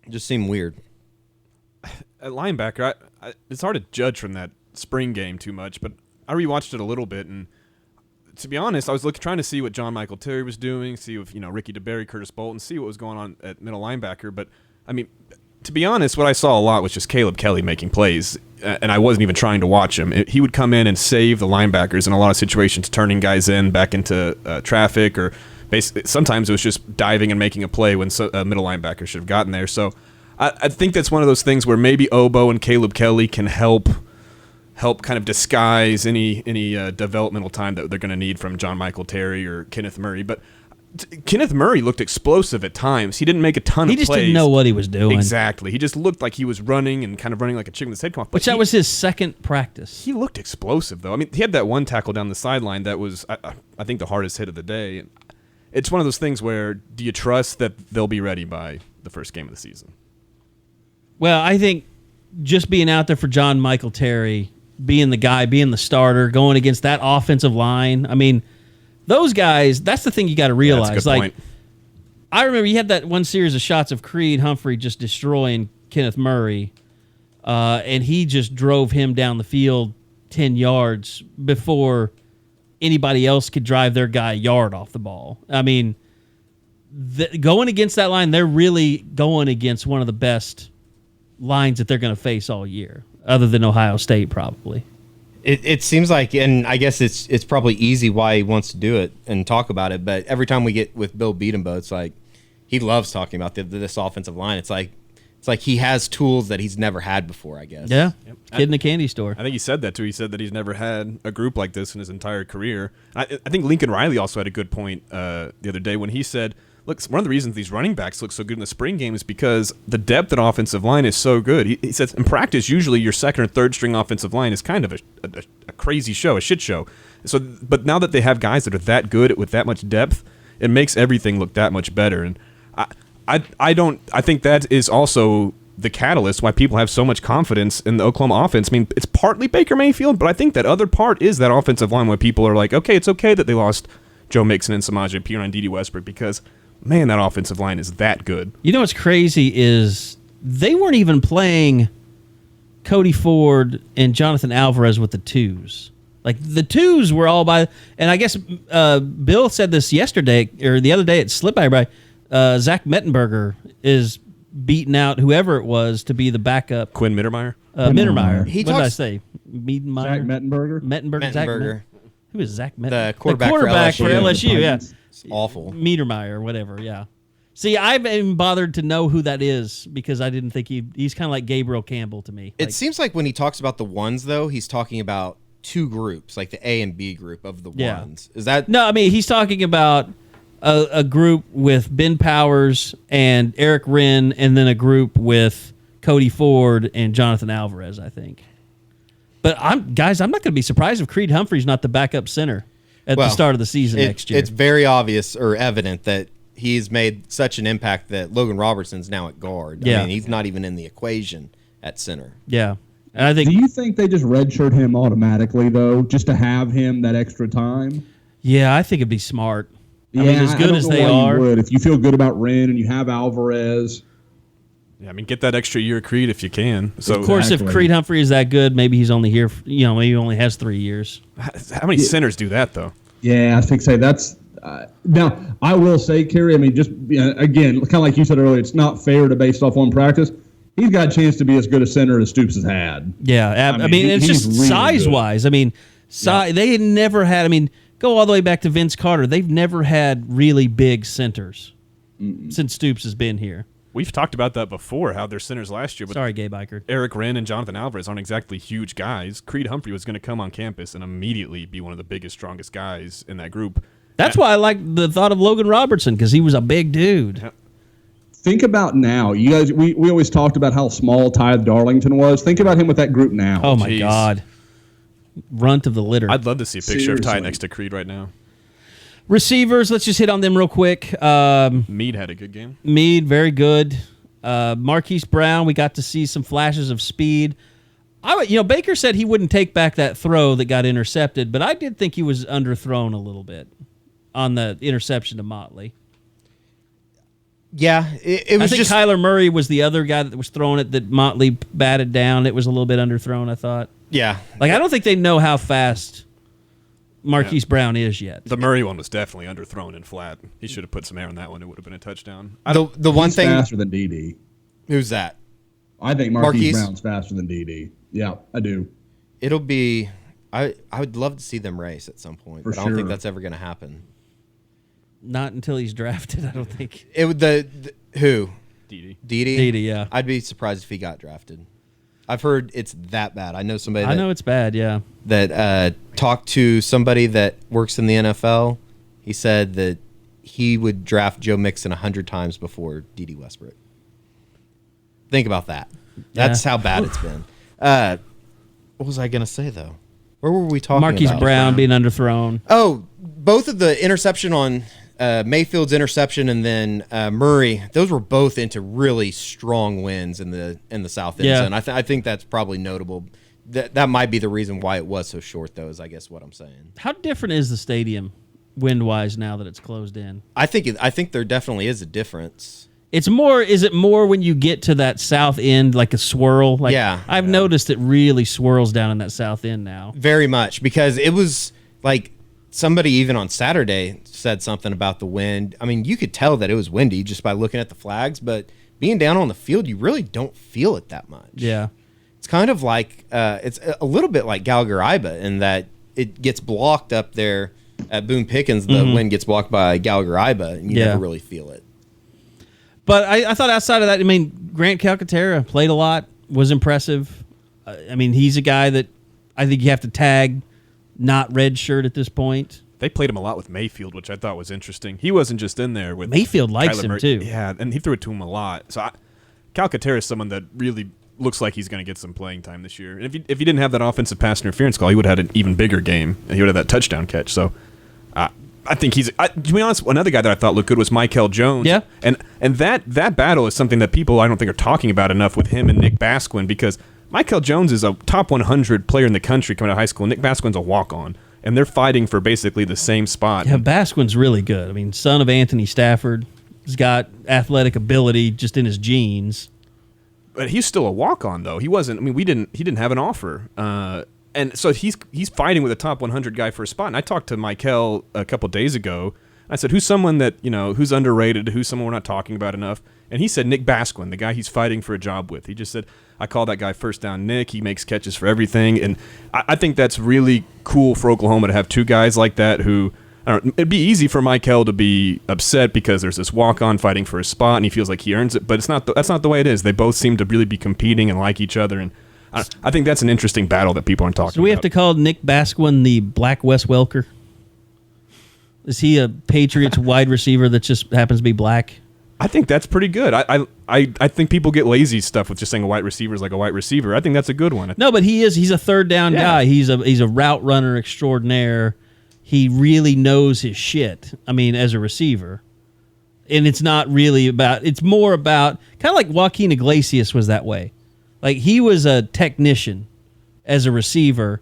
It just seemed weird. At linebacker, it's hard to judge from that spring game too much, but I rewatched it a little bit, and to be honest, I was trying to see what John Michael Terry was doing, see if Ricky DeBerry, Curtis Bolton, see what was going on at middle linebacker. But I mean, to be honest, what I saw a lot was just Caleb Kelly making plays, and I wasn't even trying to watch him. He would come in and save the linebackers in a lot of situations, turning guys back into traffic, or basically sometimes it was just diving and making a play when a middle linebacker should have gotten there. So I think that's one of those things where maybe Obo and Caleb Kelly can help kind of disguise any developmental time that they're going to need from John Michael Terry or Kenneth Murray. But Kenneth Murray looked explosive at times. He didn't make a ton of plays. He just didn't know what he was doing. Exactly. He just looked like he was running and kind of running like a chicken with his head come off. But that was his second practice. He looked explosive, though. I mean, he had that one tackle down the sideline that was, I think, the hardest hit of the day. It's one of those things where, do you trust that they'll be ready by the first game of the season? Well, I think just being out there for John Michael Terry, being the guy, being the starter, going against that offensive line. I mean, those guys, that's the thing you got to realize. That's a good point. I remember you had that one series of shots of Creed Humphrey just destroying Kenneth Murray, and he just drove him down the field 10 yards before anybody else could drive their guy a yard off the ball. I mean, going against that line, they're really going against one of the best lines that they're going to face all year, other than Ohio State probably. It seems like, and I guess it's probably easy why he wants to do it and talk about it, but every time we get with Bill Beatenbow, it's like he loves talking about this offensive line. It's like he has tools that he's never had before, I guess. Yeah, kid in a candy store. I think he said that, too. He said that he's never had a group like this in his entire career. I think Lincoln Riley also had a good point the other day when he said, look, one of the reasons these running backs look so good in the spring game is because the depth at offensive line is so good. He says in practice, usually your second or third string offensive line is kind of a crazy show, a shit show. So, but now that they have guys that are that good with that much depth, it makes everything look that much better. And I think that is also the catalyst why people have so much confidence in the Oklahoma offense. I mean, it's partly Baker Mayfield, but I think that other part is that offensive line where people are like, okay, it's okay that they lost Joe Mixon and Samaje Perine and Dede Westbrook because, man, that offensive line is that good. You know what's crazy is they weren't even playing Cody Ford and Jonathan Alvarez with the twos. Like, the twos were all by... And I guess Bill said this yesterday, or the other day, it slipped by everybody. Zach Mettenberger is beating out whoever it was to be the backup. Quinn Mittermeier? Mittermeier. What did I say? Miedenmeyer? Zach Mettenberger? Mettenberger. Who is Zach Mettenberger? The quarterback for LSU, yeah. It's awful. Mittermeier, whatever, yeah. See, I haven't even bothered to know who that is because I didn't think he's kind of like Gabriel Campbell to me. It seems like when he talks about the ones, though, he's talking about two groups, like the A and B group of the ones. Is that... No, I mean, he's talking about a group with Ben Powers and Eric Wren, and then a group with Cody Ford and Jonathan Alvarez, I think. But I'm not going to be surprised if Creed Humphrey's not the backup center at the start of the season next year. It's very obvious or evident that he's made such an impact that Logan Robertson's now at guard. Yeah. I mean, he's not even in the equation at center. Yeah. And I think... Do you think they just redshirt him automatically, though, just to have him that extra time? Yeah, I think it'd be smart. I Yeah, mean, as good as they are. If you feel good about Wren and you have Alvarez... Yeah, I mean, get that extra year of Creed if you can. So, Of course, if Creed Humphrey is that good, maybe he's only here, maybe he only has 3 years. how many centers do that, though? Yeah, I think that's... now, I will say, Kerry, I mean, just, again, kind of like you said earlier, it's not fair to base off one practice. He's got a chance to be as good a center as Stoops has had. Yeah, I mean it's just really size-wise. I mean, they had never had... I mean, go all the way back to Vince Carter. They've never had really big centers since Stoops has been here. We've talked about that before, how their centers last year. But sorry, Gay Biker. Eric Wren and Jonathan Alvarez aren't exactly huge guys. Creed Humphrey was going to come on campus and immediately be one of the biggest, strongest guys in that group. That's why I like the thought of Logan Robertson, because he was a big dude. Think about now. You guys, we always talked about how small Ty Darlington was. Think about him with that group now. Oh, my God. Runt of the litter. I'd love to see a picture of Ty next to Creed right now. Receivers, let's just hit on them real quick. Meade had a good game. Meade, very good. Marquise Brown, we got to see some flashes of speed. Baker said he wouldn't take back that throw that got intercepted, but I did think he was underthrown a little bit on the interception to Motley. Yeah, it was I think Kyler Murray was the other guy that was throwing it that Motley batted down. It was a little bit underthrown, I thought. Yeah. I don't think they know how fast Marquise Brown is yet. The Murray one was definitely underthrown and flat. He should have put some air on that one. It would have been a touchdown. The one He's thing faster than DD. Who's that? I think Marquise Brown's faster than DD. Yeah, I do. It'll be. I would love to see them race at some point, but I don't think sure. that's ever going to happen. Not until he's drafted, I don't think. It would who? DD. DD, yeah. I'd be surprised if he got drafted. I've heard it's that bad. I know somebody. I know it's bad. Yeah. That talked to somebody that works in the NFL. He said that he would draft Joe Mixon 100 times before Dede Westbrook. Think about that. That's how bad it's been. What was I going to say though? Where were we talking Marquise about? Brown being underthrown. Oh, both of the interception on Mayfield's interception and then Murray, those were both into really strong wins in the South End zone. I think that's probably notable. That might be the reason why it was so short, though, is I guess what I'm saying. How different is the stadium wind-wise now that it's closed in? I think there definitely is a difference. It's more. Is it more when you get to that south end, like a swirl? Like, Yeah. I've noticed it really swirls down in that south end now. Very much, because it was like somebody even on Saturday said something about the wind. I mean, you could tell that it was windy just by looking at the flags, but being down on the field, you really don't feel it that much. Yeah. It's kind of like it's a little bit like Gallagher-Iba in that it gets blocked up there at Boone Pickens. The wind gets blocked by Gallagher-Iba, and you never really feel it. But I thought outside of that, I mean, Grant Calcaterra played a lot, was impressive. I mean, he's a guy that I think you have to tag not red shirt at this point. They played him a lot with Mayfield, which I thought was interesting. He wasn't just in there with Mayfield likes Kyler him Murray. too. Yeah, and he threw it to him a lot. So Calcaterra is someone that really looks like he's going to get some playing time this year. And if he didn't have that offensive pass interference call, he would have had an even bigger game, and he would have that touchdown catch. So I think he's to be honest, another guy that I thought looked good was Michael Jones. Yeah. And that battle is something that people I don't think are talking about enough with him and Nick Basquin, because Michael Jones is a top 100 player in the country coming out of high school. Nick Basquin's a walk-on, and they're fighting for basically the same spot. Yeah, Basquin's really good. I mean, son of Anthony Stafford. He's got athletic ability just in his genes. But he's still a walk-on, though. He wasn't. I mean, he didn't have an offer, and so he's fighting with a top 100 guy for a spot. And I talked to Michael a couple days ago. I said, "Who's someone that who's underrated? Who's someone we're not talking about enough?" And he said Nick Basquin, the guy he's fighting for a job with. He just said, "I call that guy First Down Nick. He makes catches for everything." And I think that's really cool for Oklahoma to have two guys like that who. I don't know, it'd be easy for Michael to be upset because there's this walk-on fighting for a spot and he feels like he earns it, but that's not the way it is. They both seem to really be competing and like each other, and I think that's an interesting battle that people aren't talking about. So we have to call Nick Basquin the Black Wes Welker? Is he a Patriots wide receiver that just happens to be black? I think that's pretty good. I think people get lazy stuff with just saying a wide receiver is like a wide receiver. I think that's a good one. No, but he's a third down guy. He's a route runner extraordinaire. He really knows his shit, I mean, as a receiver. And it's not really about, it's more about, kind of like Joaquin Iglesias was that way. Like, he was a technician as a receiver,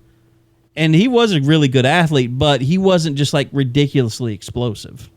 and he was a really good athlete, but he wasn't just, like, ridiculously explosive.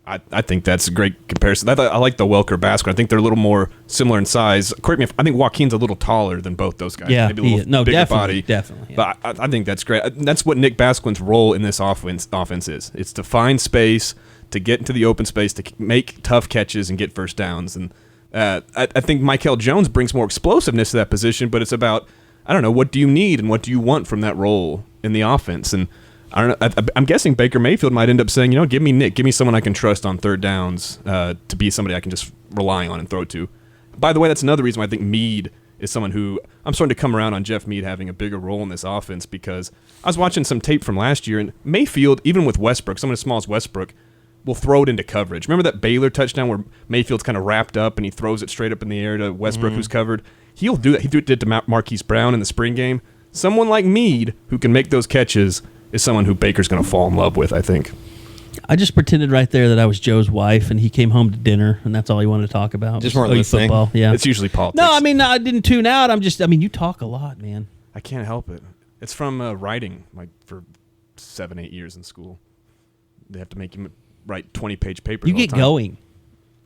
I think that's a great comparison. I like the Welker Basquin. I think they're a little more similar in size. Correct me if I think Joaquin's a little taller than both those guys. Yeah, maybe a little bigger body. Definitely. Yeah. But I think that's great. That's what Nick Basquin's role in this offense is. It's to find space, to get into the open space, to make tough catches and get first downs. And I think Michael Jones brings more explosiveness to that position, but it's about, I don't know, what do you need and what do you want from that role in the offense? And I don't know. I'm guessing Baker Mayfield might end up saying, give me Nick, give me someone I can trust on third downs to be somebody I can just rely on and throw to. By the way, that's another reason why I think Meade is someone who I'm starting to come around on Jeff Meade having a bigger role in this offense, because I was watching some tape from last year, and Mayfield, even with Westbrook, someone as small as Westbrook, will throw it into coverage. Remember that Baylor touchdown where Mayfield's kind of wrapped up and he throws it straight up in the air to Westbrook, who's covered? He'll do that. He did it to Marquise Brown in the spring game. Someone like Meade who can make those catches is someone who Baker's going to fall in love with, I think. I just pretended right there that I was Joe's wife, and he came home to dinner, and that's all he wanted to talk about. Just weren't listening. Football. Yeah. It's usually politics. No, I mean, I didn't tune out. You talk a lot, man. I can't help it. It's from writing, like for 7-8 years in school. They have to make him write 20-page papers. You all the get time. going.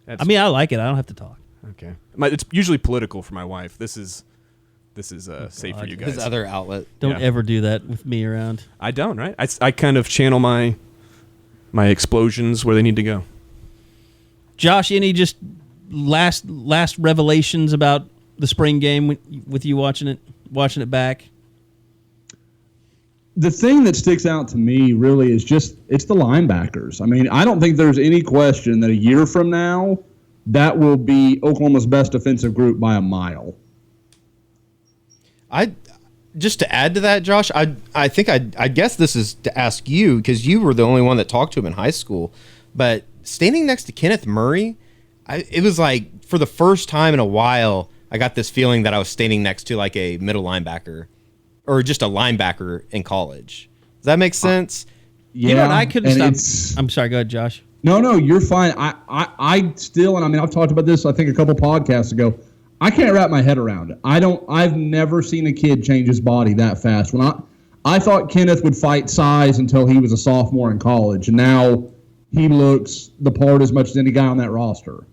I like it. I don't have to talk. Okay. It's usually political for my wife. This is safe for you guys. His other outlet. Don't ever do that with me around. I don't, right? I kind of channel my explosions where they need to go. Josh, any just last revelations about the spring game with you watching it back? The thing that sticks out to me really is it's the linebackers. I mean, I don't think there's any question that a year from now that will be Oklahoma's best defensive group by a mile. Just to add to that, Josh, I think I guess this is to ask you, because you were the only one that talked to him in high school, but standing next to Kenneth Murray, it was like for the first time in a while, I got this feeling that I was standing next to like a middle linebacker or just a linebacker in college. Does that make sense? Yeah, I couldn't stop. I'm sorry, go ahead, Josh. No, you're fine. I still, and I mean, I've talked about this, I think, a couple podcasts ago. I can't wrap my head around it. I've never seen a kid change his body that fast. When I thought Kenneth would fight size until he was a sophomore in college, and now he looks the part as much as any guy on that roster.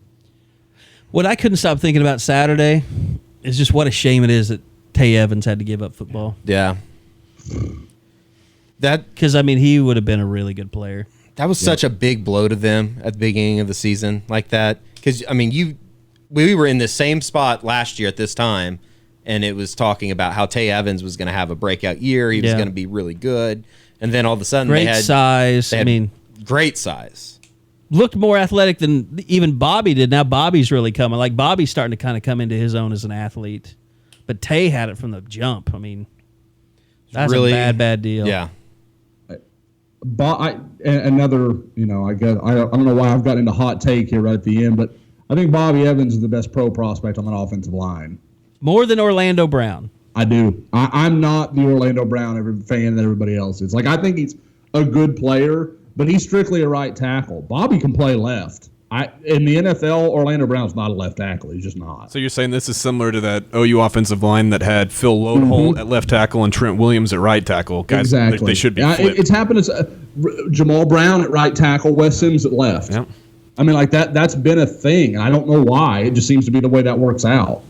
What I couldn't stop thinking about Saturday is just what a shame it is that Tay Evans had to give up football. Yeah. Because, I mean, he would have been a really good player. That was such a big blow to them at the beginning of the season like that. Because, I mean, we were in the same spot last year at this time, and it was talking about how Tay Evans was going to have a breakout year. He was going to be really good. And then all of a sudden great size. Great size. Looked more athletic than even Bobby did. Now Bobby's really coming. Like, Bobby's starting to kind of come into his own as an athlete. But Tay had it from the jump. I mean, that's really a bad deal. Yeah. Another, I guess I don't know why I've gotten into hot take here right at the end, but I think Bobby Evans is the best pro prospect on that offensive line. More than Orlando Brown. I do. I'm not the Orlando Brown fan that everybody else is. Like, I think he's a good player, but he's strictly a right tackle. Bobby can play left. In the NFL, Orlando Brown's not a left tackle. He's just not. So you're saying this is similar to that OU offensive line that had Phil Lodeholt at left tackle and Trent Williams at right tackle. Guys, exactly. They should be flipped. It's happened to Jamal Brown at right tackle, Wes Sims at left. Yep. I mean, like that's been a thing, and I don't know why. It just seems to be the way that works out.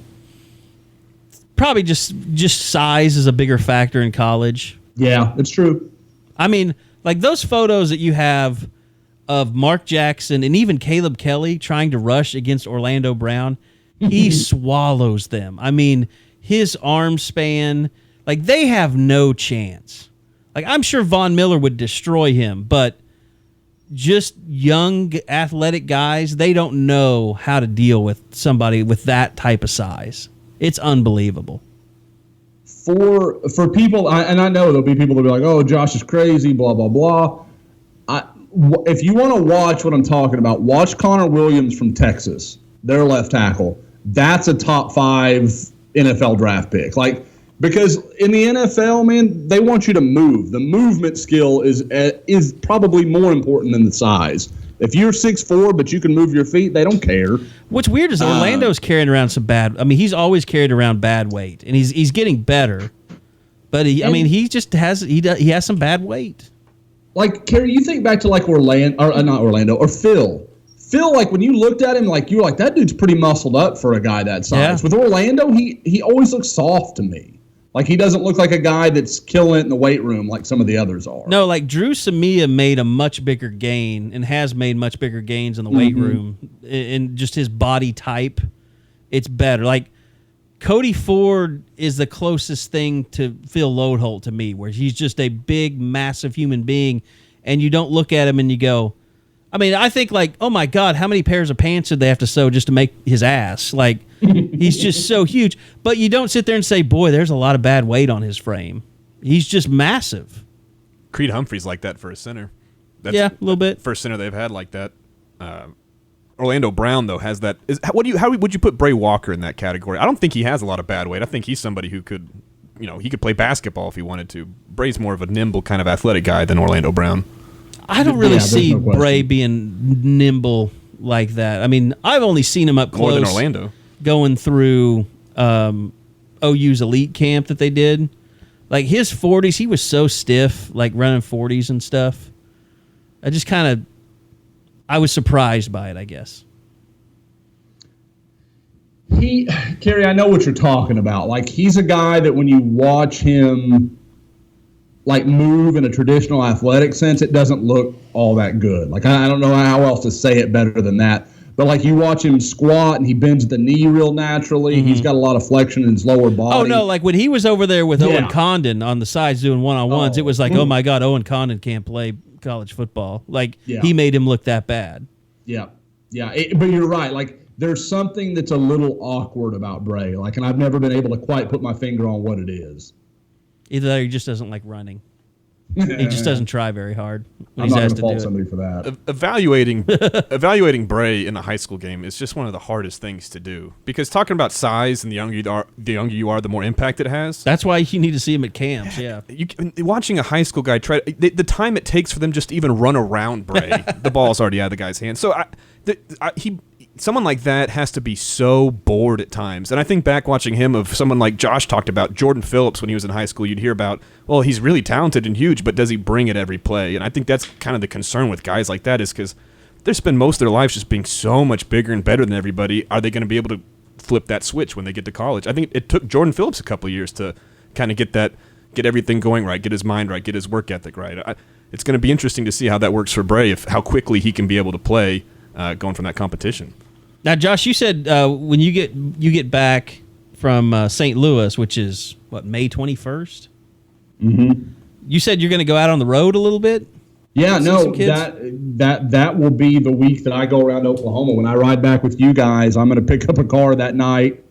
Probably just size is a bigger factor in college. Yeah, it's true. I mean, like those photos that you have of Mark Jackson and even Caleb Kelly trying to rush against Orlando Brown, he swallows them. I mean, his arm span, like they have no chance. Like I'm sure Von Miller would destroy him, but just young athletic guys, they don't know how to deal with somebody with that type of size. It's unbelievable. For people, and I know there'll be people that'll be like, "Oh, Josh is crazy," blah blah blah. If you want to watch what I'm talking about, watch Connor Williams from Texas, their left tackle. That's a top 5 NFL draft pick. Like, because in the NFL, man, they want you to move. The movement skill is probably more important than the size. If you're 6'4", but you can move your feet, they don't care. What's weird is Orlando's carrying around some bad. I mean, he's always carried around bad weight, and he's getting better. But he just has he has some bad weight. Like, Kerry, you think back to like Phil. Phil, like when you looked at him, like you were like, that dude's pretty muscled up for a guy that size. Yeah. With Orlando, he always looks soft to me. Like he doesn't look like a guy that's killing it in the weight room like some of the others are. No, like Drew Samia made a much bigger gain and has made much bigger gains in the weight room. In just his body type, it's better. Like Cody Ford is the closest thing to Phil Lodeholt to me, where he's just a big, massive human being, and you don't look at him and you go, I mean, I think like, oh my God, how many pairs of pants did they have to sew just to make his ass? Like, he's just so huge. But you don't sit there and say, boy, there's a lot of bad weight on his frame. He's just massive. Creed Humphrey's like that for a center. Yeah, a little bit. First center they've had like that. Orlando Brown, though, has that. How would you put Bray Walker in that category? I don't think he has a lot of bad weight. I think he's somebody who could, he could play basketball if he wanted to. Bray's more of a nimble kind of athletic guy than Orlando Brown. I don't really see Bray being nimble like that. I mean, I've only seen him up close. More than Orlando. Going through OU's elite camp that they did. Like his 40s, he was so stiff, like running 40s and stuff. I was surprised by it, I guess. Kerry, I know what you're talking about. Like, he's a guy that when you watch him, like, move in a traditional athletic sense, it doesn't look all that good. Like, I don't know how else to say it better than that. But, like, you watch him squat and he bends the knee real naturally. He's got a lot of flexion in his lower body. Oh, no, like when he was over there with Owen Condon on the sides doing one-on-ones, it was like, oh, my God, Owen Condon can't play college football. Like, he made him look that bad. Yeah. But you're right. Like, there's something that's a little awkward about Bray. Like, and I've never been able to quite put my finger on what it is. Either that or he just doesn't like running. He just doesn't try very hard when I'm he's not asked going to to fault somebody for that. Evaluating Bray in a high school game is just one of the hardest things to do, because talking about size and the younger you are, the more impact it has. That's why you need to see him at camps. Yeah, watching a high school guy try the time it takes for them just to even run around Bray, the ball's already out of the guy's hand. So someone like that has to be so bored at times. And I think back watching him of someone like Josh talked about, Jordan Phillips when he was in high school, you'd hear about, well, he's really talented and huge, but does he bring it every play? And I think that's kind of the concern with guys like that, is because they spend most of their lives just being so much bigger and better than everybody. Are they going to be able to flip that switch when they get to college? I think it took Jordan Phillips a couple of years to kind of get everything going right, get his mind right, get his work ethic right. It's going to be interesting to see how that works for Bray, how quickly he can be able to play going from that competition. Now, Josh, you said when you get back from St. Louis, which is May 21st. Mm-hmm. You said you're going to go out on the road a little bit. Yeah, no, that will be the week that I go around Oklahoma. When I ride back with you guys, I'm going to pick up a car that night.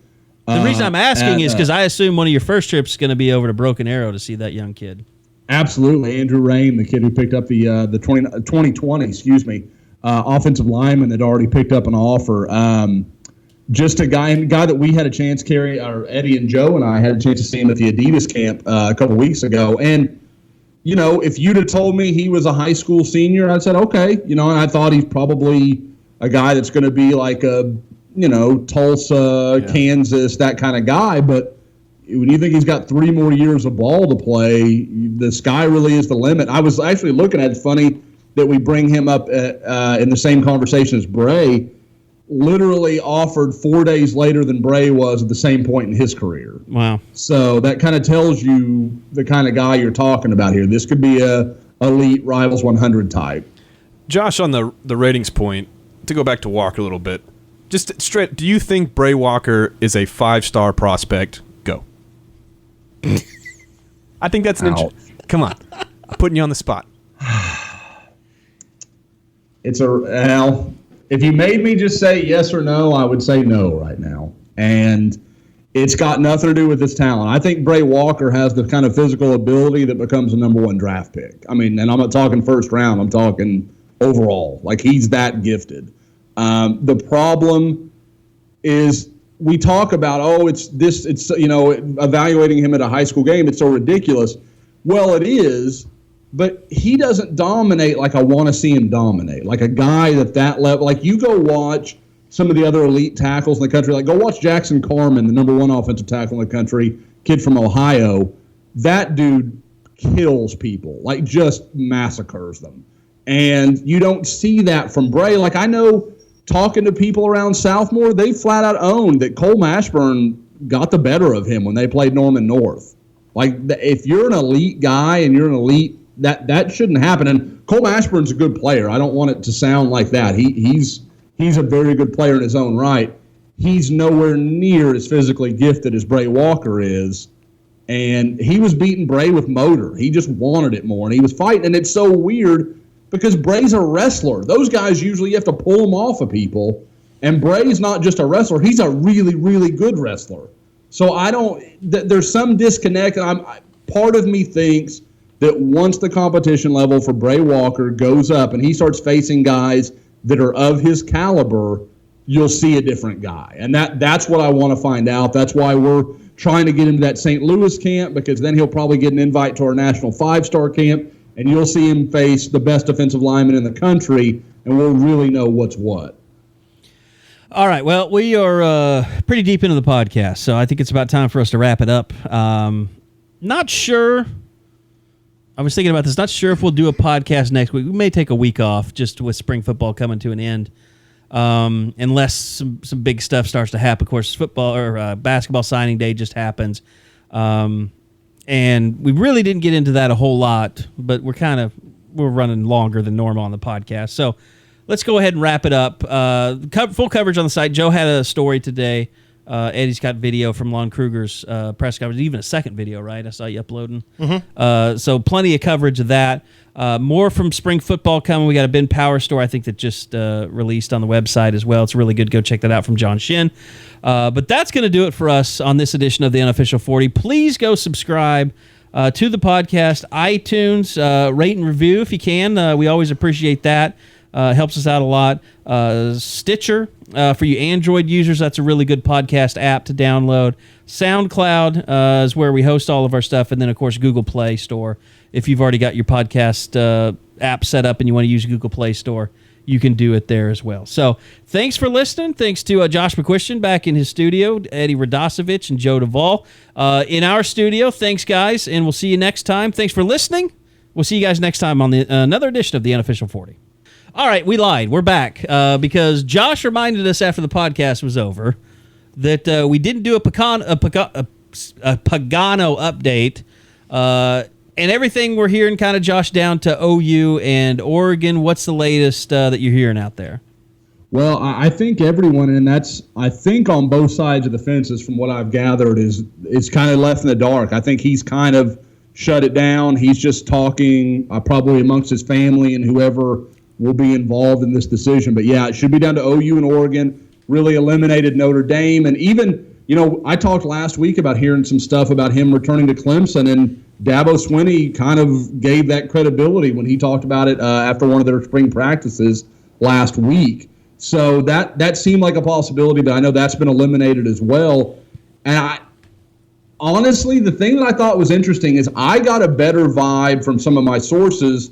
The reason I'm asking is because I assume one of your first trips is going to be over to Broken Arrow to see that young kid. Absolutely, Andrew Rain, the kid who picked up the 2020, offensive lineman that already picked up an offer. Just a guy that we had a chance to carry, or Eddie and Joe and I had a chance to see him at the Adidas camp a couple weeks ago. And, if you'd have told me he was a high school senior, I'd said, okay. And I thought he's probably a guy that's going to be like a, Tulsa, Kansas, that kind of guy. But when you think he's got 3 more years of ball to play, the sky really is the limit. I was actually looking at it. It's funny that we bring him up in the same conversation as Bray. Literally offered 4 days later than Bray was at the same point in his career. Wow. So that kind of tells you the kind of guy you're talking about here. This could be a elite Rivals 100 type. Josh, on the ratings point, to go back to Walker a little bit, just straight, do you think Bray Walker is a 5-star prospect? Go. I think that's an come on. I'm putting you on the spot. If you made me just say yes or no, I would say no right now. And it's got nothing to do with his talent. I think Bray Walker has the kind of physical ability that becomes a number 1 draft pick. I mean, and I'm not talking first round. I'm talking overall. Like, he's that gifted. The problem is we talk about, evaluating him at a high school game, it's so ridiculous. Well, it is. But he doesn't dominate like I want to see him dominate. Like a guy at that level. Like, you go watch some of the other elite tackles in the country. Like, go watch Jackson Carman, the number 1 offensive tackle in the country, kid from Ohio. That dude kills people. Like, just massacres them. And you don't see that from Bray. Like, I know talking to people around Southmore, they flat out owned that Cole Mashburn got the better of him when they played Norman North. Like, if you're an elite guy and you're an elite, that shouldn't happen. And Cole Mashburn's a good player. I don't want it to sound like that. He's a very good player in his own right. He's nowhere near as physically gifted as Bray Walker is. And he was beating Bray with motor. He just wanted it more. And he was fighting. And it's so weird because Bray's a wrestler. Those guys usually you have to pull them off of people. And Bray's not just a wrestler. He's a really, really good wrestler. So there's some disconnect. Part of me thinks that once the competition level for Bray Walker goes up and he starts facing guys that are of his caliber, you'll see a different guy. And that's what I want to find out. That's why we're trying to get him to that St. Louis camp, because then he'll probably get an invite to our national 5-star camp, and you'll see him face the best defensive lineman in the country, and we'll really know what's what. All right, well, we are pretty deep into the podcast, so I think it's about time for us to wrap it up. Not sure. I was thinking about this. Not sure if we'll do a podcast next week. We may take a week off just with spring football coming to an end, unless some big stuff starts to happen. Of course, football or basketball signing day just happens, and we really didn't get into that a whole lot. But we're running longer than normal on the podcast, so let's go ahead and wrap it up. Full coverage on the site. Joe had a story today. Eddie's got video from Lon Kruger's press conference, even a second video, right? I saw you uploading. Mm-hmm. So plenty of coverage of that. More from spring football coming. We got a Ben Power story, I think, that just released on the website as well. It's really good. Go check that out from John Shin. But that's going to do it for us on this edition of the Unofficial 40. Please go subscribe to the podcast, iTunes, rate and review if you can. We always appreciate that. Helps us out a lot. Stitcher, for you Android users, that's a really good podcast app to download. SoundCloud is where we host all of our stuff. And then, of course, Google Play Store. If you've already got your podcast app set up and you want to use Google Play Store, you can do it there as well. So thanks for listening. Thanks to Josh McCuistion back in his studio, Eddie Radosevich and Joe Duvall in our studio. Thanks, guys, and we'll see you next time. Thanks for listening. We'll see you guys next time on another edition of the Unofficial 40. All right, we lied. We're back because Josh reminded us after the podcast was over that we didn't do a Pagano update. And everything we're hearing kind of, Josh, down to OU and Oregon. What's the latest that you're hearing out there? Well, I think everyone, and I think on both sides of the fences, from what I've gathered, is kind of left in the dark. I think he's kind of shut it down. He's just talking probably amongst his family and whoever will be involved in this decision. But yeah, it should be down to OU and Oregon. Really eliminated Notre Dame, and even I talked last week about hearing some stuff about him returning to Clemson, and Dabo Swinney kind of gave that credibility when he talked about it after one of their spring practices last week. So that seemed like a possibility, but I know that's been eliminated as well. And honestly, the thing that I thought was interesting is I got a better vibe from some of my sources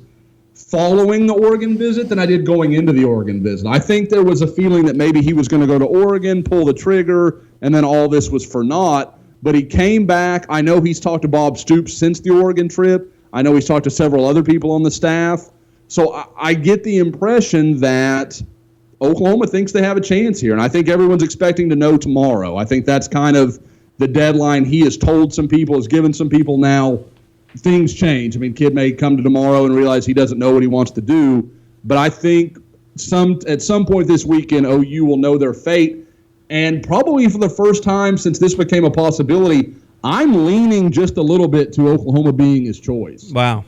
following the Oregon visit than I did going into the Oregon visit. I think there was a feeling that maybe he was going to go to Oregon, pull the trigger, and then all this was for naught. But he came back. I know he's talked to Bob Stoops since the Oregon trip. I know he's talked to several other people on the staff. So I get the impression that Oklahoma thinks they have a chance here. And I think everyone's expecting to know tomorrow. I think that's kind of the deadline. He has told some people, has given some people now. Things change. I mean, kid may come to tomorrow and realize he doesn't know what he wants to do. But I think at some point this weekend, OU will know their fate. And probably for the first time since this became a possibility, I'm leaning just a little bit to Oklahoma being his choice. Wow.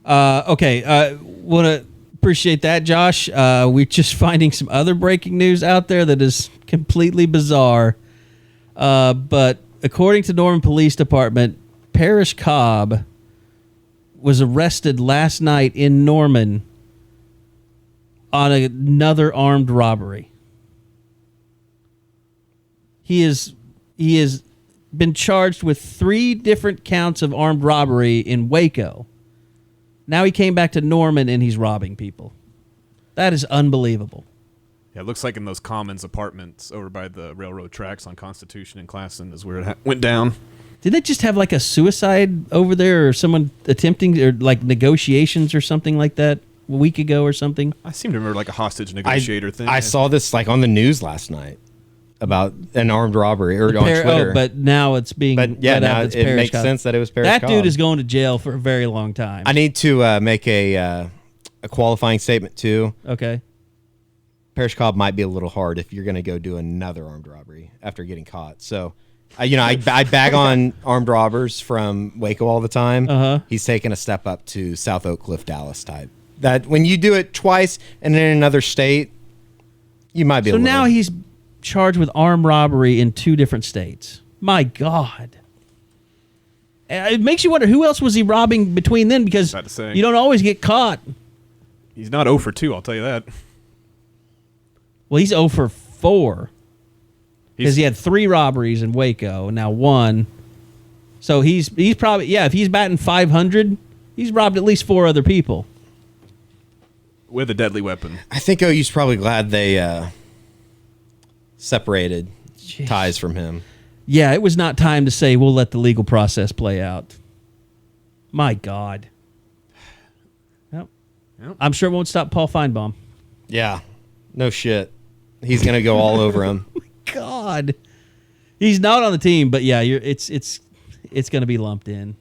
Okay. Want to appreciate that, Josh. We're just finding some other breaking news out there that is completely bizarre. But according to Norman Police Department, Parrish Cobb was arrested last night in Norman on another armed robbery. He has been charged with 3 different counts of armed robbery in Waco. Now he came back to Norman and he's robbing people. That is unbelievable. Yeah, it looks like in those Commons apartments over by the railroad tracks on Constitution and Classen is where it went down. Did they just have like a suicide over there, or someone attempting, or like negotiations or something like that a week ago or something? I seem to remember like a hostage negotiator thing. I saw this like on the news last night about an armed robbery or on Twitter. Oh, but now it's being. But yeah, now it makes sense that it was Parrish Cobb. That dude is going to jail for a very long time. I need to make a qualifying statement too. Okay. Parrish Cobb might be a little hard if you're going to go do another armed robbery after getting caught. So, I bag on armed robbers from Waco all the time. Uh-huh. He's taken a step up to South Oak Cliff, Dallas type. That when you do it twice and in another state, you might be. So now he's charged with armed robbery in 2 different states. My God. It makes you wonder who else was he robbing between then, because you don't always get caught. He's not 0 for 2, I'll tell you that. Well, he's 0 for 4. Because he had 3 robberies in Waco and now 1. So he's probably, if he's batting .500, he's robbed at least 4 other people. With a deadly weapon. I think OU's probably glad they separated ties from him. Yeah, it was not time to say we'll let the legal process play out. My God. Yep. I'm sure it won't stop Paul Finebaum. Yeah. No shit. He's going to go all over him. God. He's not on the team, but yeah, it's going to be lumped in.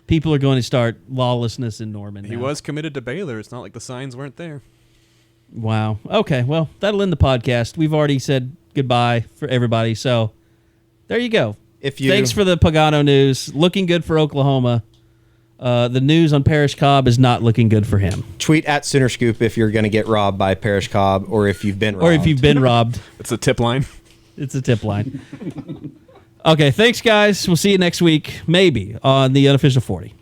People are going to start lawlessness in Norman now. He was committed to Baylor. It's not like the signs weren't there. Wow. Okay, well, that'll end the podcast. We've already said goodbye for everybody, so there you go. Thanks for the Pagano news. Looking good for Oklahoma. The news on Parrish Cobb is not looking good for him. Tweet at Sooner Scoop if you're going to get robbed by Parrish Cobb, or if you've been robbed. Or if you've been robbed. It's a tip line. It's a tip line. Okay, thanks, guys. We'll see you next week, maybe, on the Unofficial 40.